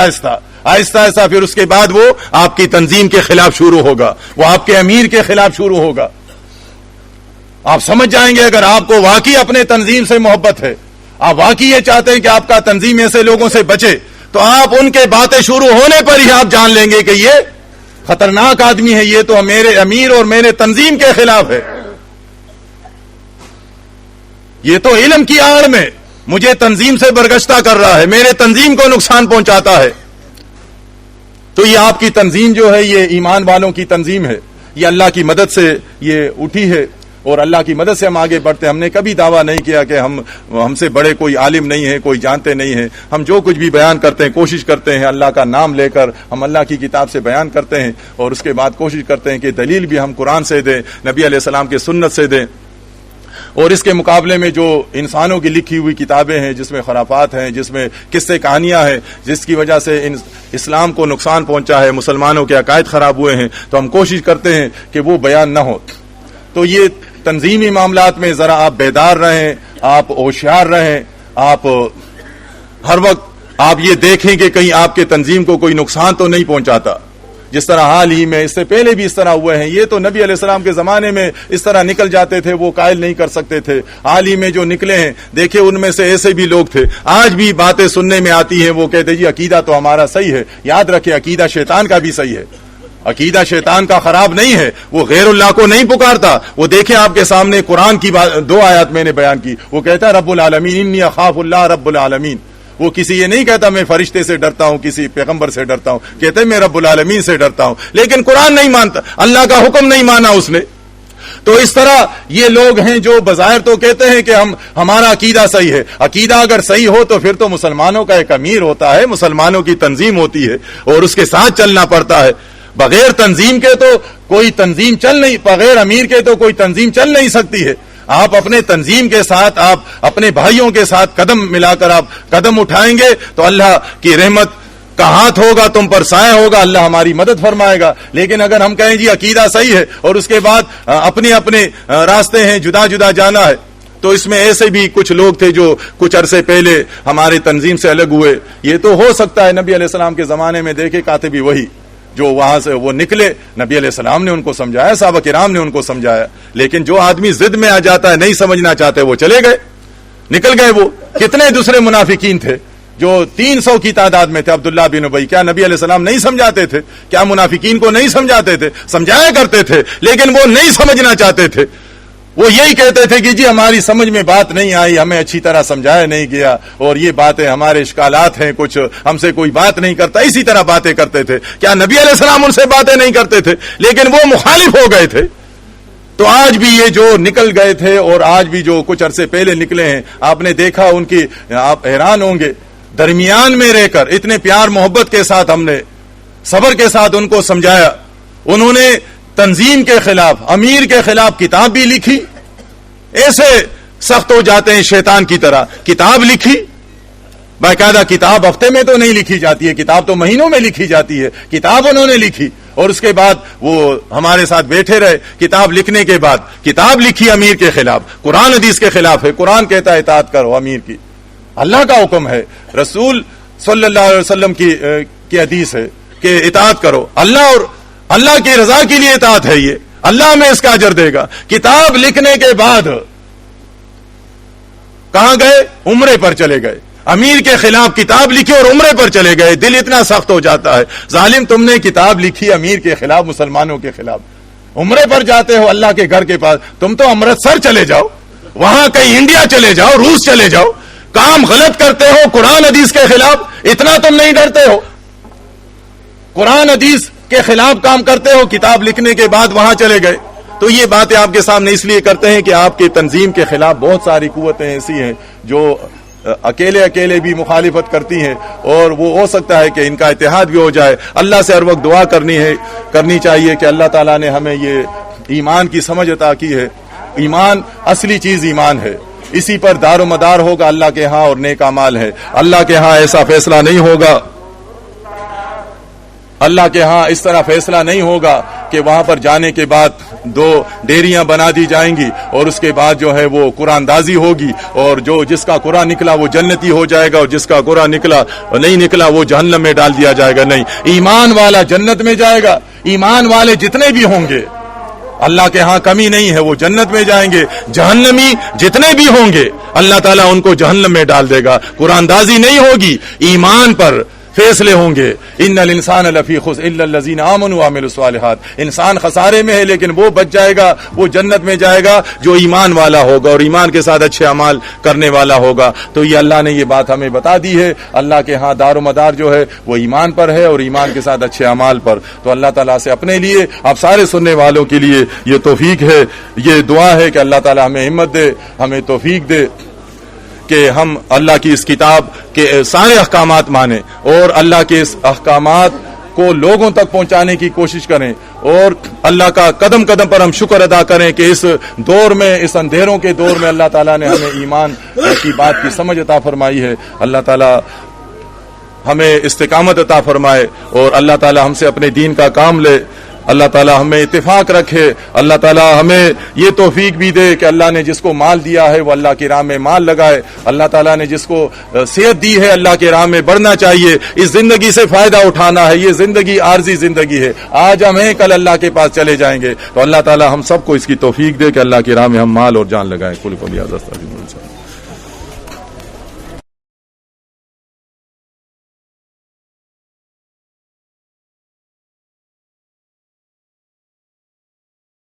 آہستہ پھر اس کے بعد وہ آپ کی تنظیم کے خلاف شروع ہوگا، وہ آپ کے امیر کے خلاف شروع ہوگا. آپ سمجھ جائیں گے اگر آپ کو واقعی اپنے تنظیم سے محبت ہے، آپ واقعی یہ چاہتے ہیں کہ آپ کا تنظیم ایسے لوگوں سے بچے، تو آپ ان کے باتیں شروع ہونے پر ہی آپ جان لیں گے کہ یہ خطرناک آدمی ہے، یہ تو میرے امیر اور میرے تنظیم کے خلاف ہے. یہ تو علم کی آڑ میں مجھے تنظیم سے برگشتہ کر رہا ہے، میرے تنظیم کو نقصان پہنچاتا ہے. تو یہ آپ کی تنظیم جو ہے یہ ایمان والوں کی تنظیم ہے. یہ اللہ کی مدد سے یہ اٹھی ہے اور اللہ کی مدد سے ہم آگے بڑھتے ہیں. ہم نے کبھی دعویٰ نہیں کیا کہ ہم سے بڑے کوئی عالم نہیں ہے، کوئی جانتے نہیں ہیں. ہم جو کچھ بھی بیان کرتے ہیں کوشش کرتے ہیں اللہ کا نام لے کر ہم اللہ کی کتاب سے بیان کرتے ہیں، اور اس کے بعد کوشش کرتے ہیں کہ دلیل بھی ہم قرآن سے دیں، نبی علیہ السلام کی سنت سے دیں. اور اس کے مقابلے میں جو انسانوں کی لکھی ہوئی کتابیں ہیں جس میں خرافات ہیں، جس میں قصے کہانیاں ہیں، جس کی وجہ سے اسلام کو نقصان پہنچا ہے، مسلمانوں کے عقائد خراب ہوئے ہیں، تو ہم کوشش کرتے ہیں کہ وہ بیان نہ ہو. تو یہ تنظیمی معاملات میں ذرا آپ بیدار رہیں، آپ ہوشیار رہیں. آپ ہر وقت آپ یہ دیکھیں کہ کہیں آپ کے تنظیم کو کوئی نقصان تو نہیں پہنچاتا. جس طرح حال ہی میں، اس سے پہلے بھی اس طرح ہوئے ہیں. یہ تو نبی علیہ السلام کے زمانے میں اس طرح نکل جاتے تھے، وہ قائل نہیں کر سکتے تھے. حال ہی میں جو نکلے ہیں دیکھیں ان میں سے ایسے بھی لوگ تھے، آج بھی باتیں سننے میں آتی ہیں، وہ کہتے جی عقیدہ تو ہمارا صحیح ہے. یاد رکھیں عقیدہ شیطان کا بھی صحیح ہے، عقیدہ شیطان کا خراب نہیں ہے. وہ غیر اللہ کو نہیں پکارتا. وہ دیکھیں آپ کے سامنے قرآن کی 2 آیات میں نے بیان کی. وہ کہتا ہے رب العالمین انی اخاف اللہ رب العالمین. وہ کسی یہ نہیں کہتا میں فرشتے سے ڈرتا ہوں، کسی پیغمبر سے ڈرتا ہوں، کہتے میں رب العالمین سے ڈرتا ہوں. لیکن قرآن نہیں مانتا، اللہ کا حکم نہیں مانا اس نے. تو اس طرح یہ لوگ ہیں جو بظاہر تو کہتے ہیں کہ ہمارا عقیدہ صحیح ہے. عقیدہ اگر صحیح ہو تو پھر تو مسلمانوں کا ایک امیر ہوتا ہے، مسلمانوں کی تنظیم ہوتی ہے اور اس کے ساتھ چلنا پڑتا ہے. بغیر تنظیم کے تو کوئی تنظیم چل نہیں، بغیر امیر کے تو کوئی تنظیم چل نہیں سکتی ہے. آپ اپنے تنظیم کے ساتھ، آپ اپنے بھائیوں کے ساتھ قدم ملا کر آپ قدم اٹھائیں گے تو اللہ کی رحمت کا ہاتھ ہوگا، تم پر سایہ ہوگا، اللہ ہماری مدد فرمائے گا. لیکن اگر ہم کہیں جی عقیدہ صحیح ہے اور اس کے بعد اپنے اپنے راستے ہیں، جدا جدا جانا ہے، تو اس میں ایسے بھی کچھ لوگ تھے جو کچھ عرصے پہلے ہمارے تنظیم سے الگ ہوئے. یہ تو ہو سکتا ہے نبی علیہ السلام کے زمانے میں دیکھے کاتبی وہی جو وہاں سے وہ نکلے، نبی علیہ السلام نے ان کو سمجھایا، صحابہ کرام نے ان کو سمجھایا. لیکن جو آدمی ضد میں آ جاتا ہے، نہیں سمجھنا چاہتے، وہ چلے گئے، نکل گئے. وہ کتنے دوسرے منافقین تھے جو 300 کی تعداد میں تھے. عبداللہ بن ابی، کیا نبی علیہ السلام نہیں سمجھاتے تھے؟ کیا منافقین کو نہیں سمجھاتے تھے؟ سمجھایا کرتے تھے، لیکن وہ نہیں سمجھنا چاہتے تھے. وہ یہی کہتے تھے کہ جی ہماری سمجھ میں بات نہیں آئی، ہمیں اچھی طرح سمجھایا نہیں گیا، اور یہ باتیں ہمارے اشکالات ہیں، کچھ ہم سے کوئی بات نہیں کرتا. اسی طرح باتیں کرتے تھے. کیا نبی علیہ السلام ان سے باتیں نہیں کرتے تھے؟ لیکن وہ مخالف ہو گئے تھے. تو آج بھی یہ جو نکل گئے تھے اور آج بھی جو کچھ عرصے پہلے نکلے ہیں، آپ نے دیکھا ان کی، آپ حیران ہوں گے، درمیان میں رہ کر اتنے پیار محبت کے ساتھ ہم نے صبر کے ساتھ ان کو سمجھایا. انہوں نے تنظیم کے خلاف، امیر کے خلاف کتاب بھی لکھی. ایسے سخت ہو جاتے ہیں شیطان کی طرح. کتاب لکھی، باقاعدہ کتاب ہفتے میں تو نہیں لکھی جاتی ہے، کتاب تو مہینوں میں لکھی جاتی ہے. کتاب انہوں نے لکھی اور اس کے بعد وہ ہمارے ساتھ بیٹھے رہے. کتاب لکھنے کے بعد کتاب لکھی امیر کے خلاف، قرآن حدیث کے خلاف ہے. قرآن کہتا ہے اطاعت کرو امیر کی، اللہ کا حکم ہے، رسول صلی اللہ علیہ وسلم کی حدیث ہے کہ اطاعت کرو. اللہ اور اللہ کی رضا کے لیے اطاعت ہے، یہ اللہ میں اس کا اجر دے گا. کتاب لکھنے کے بعد کہاں گئے؟ عمرے پر چلے گئے. امیر کے خلاف کتاب لکھی اور عمرے پر چلے گئے. دل اتنا سخت ہو جاتا ہے. ظالم، تم نے کتاب لکھی امیر کے خلاف، مسلمانوں کے خلاف، عمرے پر جاتے ہو اللہ کے گھر کے پاس. تم تو امرتسر چلے جاؤ، وہاں کہیں انڈیا چلے جاؤ، روس چلے جاؤ. کام غلط کرتے ہو قرآن حدیث کے خلاف، اتنا تم نہیں ڈرتے ہو؟ قرآن حدیث کے خلاف کام کرتے ہو، کتاب لکھنے کے بعد وہاں چلے گئے. تو یہ باتیں آپ کے سامنے اس لیے کرتے ہیں کہ آپ کی تنظیم کے خلاف بہت ساری قوتیں ایسی ہیں جو اکیلے بھی مخالفت کرتی ہیں، اور وہ ہو سکتا ہے کہ ان کا اتحاد بھی ہو جائے. اللہ سے ہر وقت دعا کرنی چاہیے کہ اللہ تعالیٰ نے ہمیں یہ ایمان کی سمجھ عطا کی ہے. ایمان، اصلی چیز ایمان ہے، اسی پر دار و مدار ہوگا اللہ کے ہاں، اور نیک اعمال ہے. اللہ کے ہاں ایسا فیصلہ نہیں ہوگا، اللہ کے ہاں اس طرح فیصلہ نہیں ہوگا کہ وہاں پر جانے کے بعد 2 ڈیریاں بنا دی جائیں گی اور اس کے بعد جو ہے وہ قرآن دازی ہوگی، اور جس کا قرآن نکلا وہ جنتی ہو جائے گا، اور جس کا قرآن نہیں نکلا وہ جہنم میں ڈال دیا جائے گا. نہیں، ایمان والا جنت میں جائے گا. ایمان والے جتنے بھی ہوں گے اللہ کے ہاں کمی نہیں ہے، وہ جنت میں جائیں گے. جہنمی جتنے بھی ہوں گے اللہ تعالیٰ ان کو جہنم میں ڈال دے گا. قرآن دازی نہیں ہوگی، ایمان پر فیصلے ہوں گے. ان الانسان لفی خسر الا الذین آمنوا وعملوا الصالحات. انسان خسارے میں ہے لیکن وہ بچ جائے گا، وہ جنت میں جائے گا جو ایمان والا ہوگا اور ایمان کے ساتھ اچھے اعمال کرنے والا ہوگا. تو یہ اللہ نے یہ بات ہمیں بتا دی ہے. اللہ کے ہاں دار و مدار جو ہے وہ ایمان پر ہے اور ایمان کے ساتھ اچھے اعمال پر. تو اللہ تعالیٰ سے اپنے لیے، آپ سارے سننے والوں کے لیے یہ توفیق ہے، یہ دعا ہے کہ اللہ تعالیٰ ہمیں ہمت دے، ہمیں توفیق دے کہ ہم اللہ کی اس کتاب کے سارے احکامات مانیں اور اللہ کے اس احکامات کو لوگوں تک پہنچانے کی کوشش کریں، اور اللہ کا قدم قدم پر ہم شکر ادا کریں کہ اس دور میں، اس اندھیروں کے دور میں اللہ تعالیٰ نے ہمیں ایمان کی بات کی سمجھ عطا فرمائی ہے. اللہ تعالیٰ ہمیں استقامت عطا فرمائے اور اللہ تعالیٰ ہم سے اپنے دین کا کام لے. اللہ تعالیٰ ہمیں اتفاق رکھے. اللہ تعالیٰ ہمیں یہ توفیق بھی دے کہ اللہ نے جس کو مال دیا ہے وہ اللہ کی راہ میں مال لگائے. اللہ تعالیٰ نے جس کو صحت دی ہے اللہ کی راہ میں بڑھنا چاہیے. اس زندگی سے فائدہ اٹھانا ہے. یہ زندگی عارضی زندگی ہے، آج ہم ہیں کل اللہ کے پاس چلے جائیں گے. تو اللہ تعالیٰ ہم سب کو اس کی توفیق دے کہ اللہ کی راہ میں ہم مال اور جان لگائیں. کل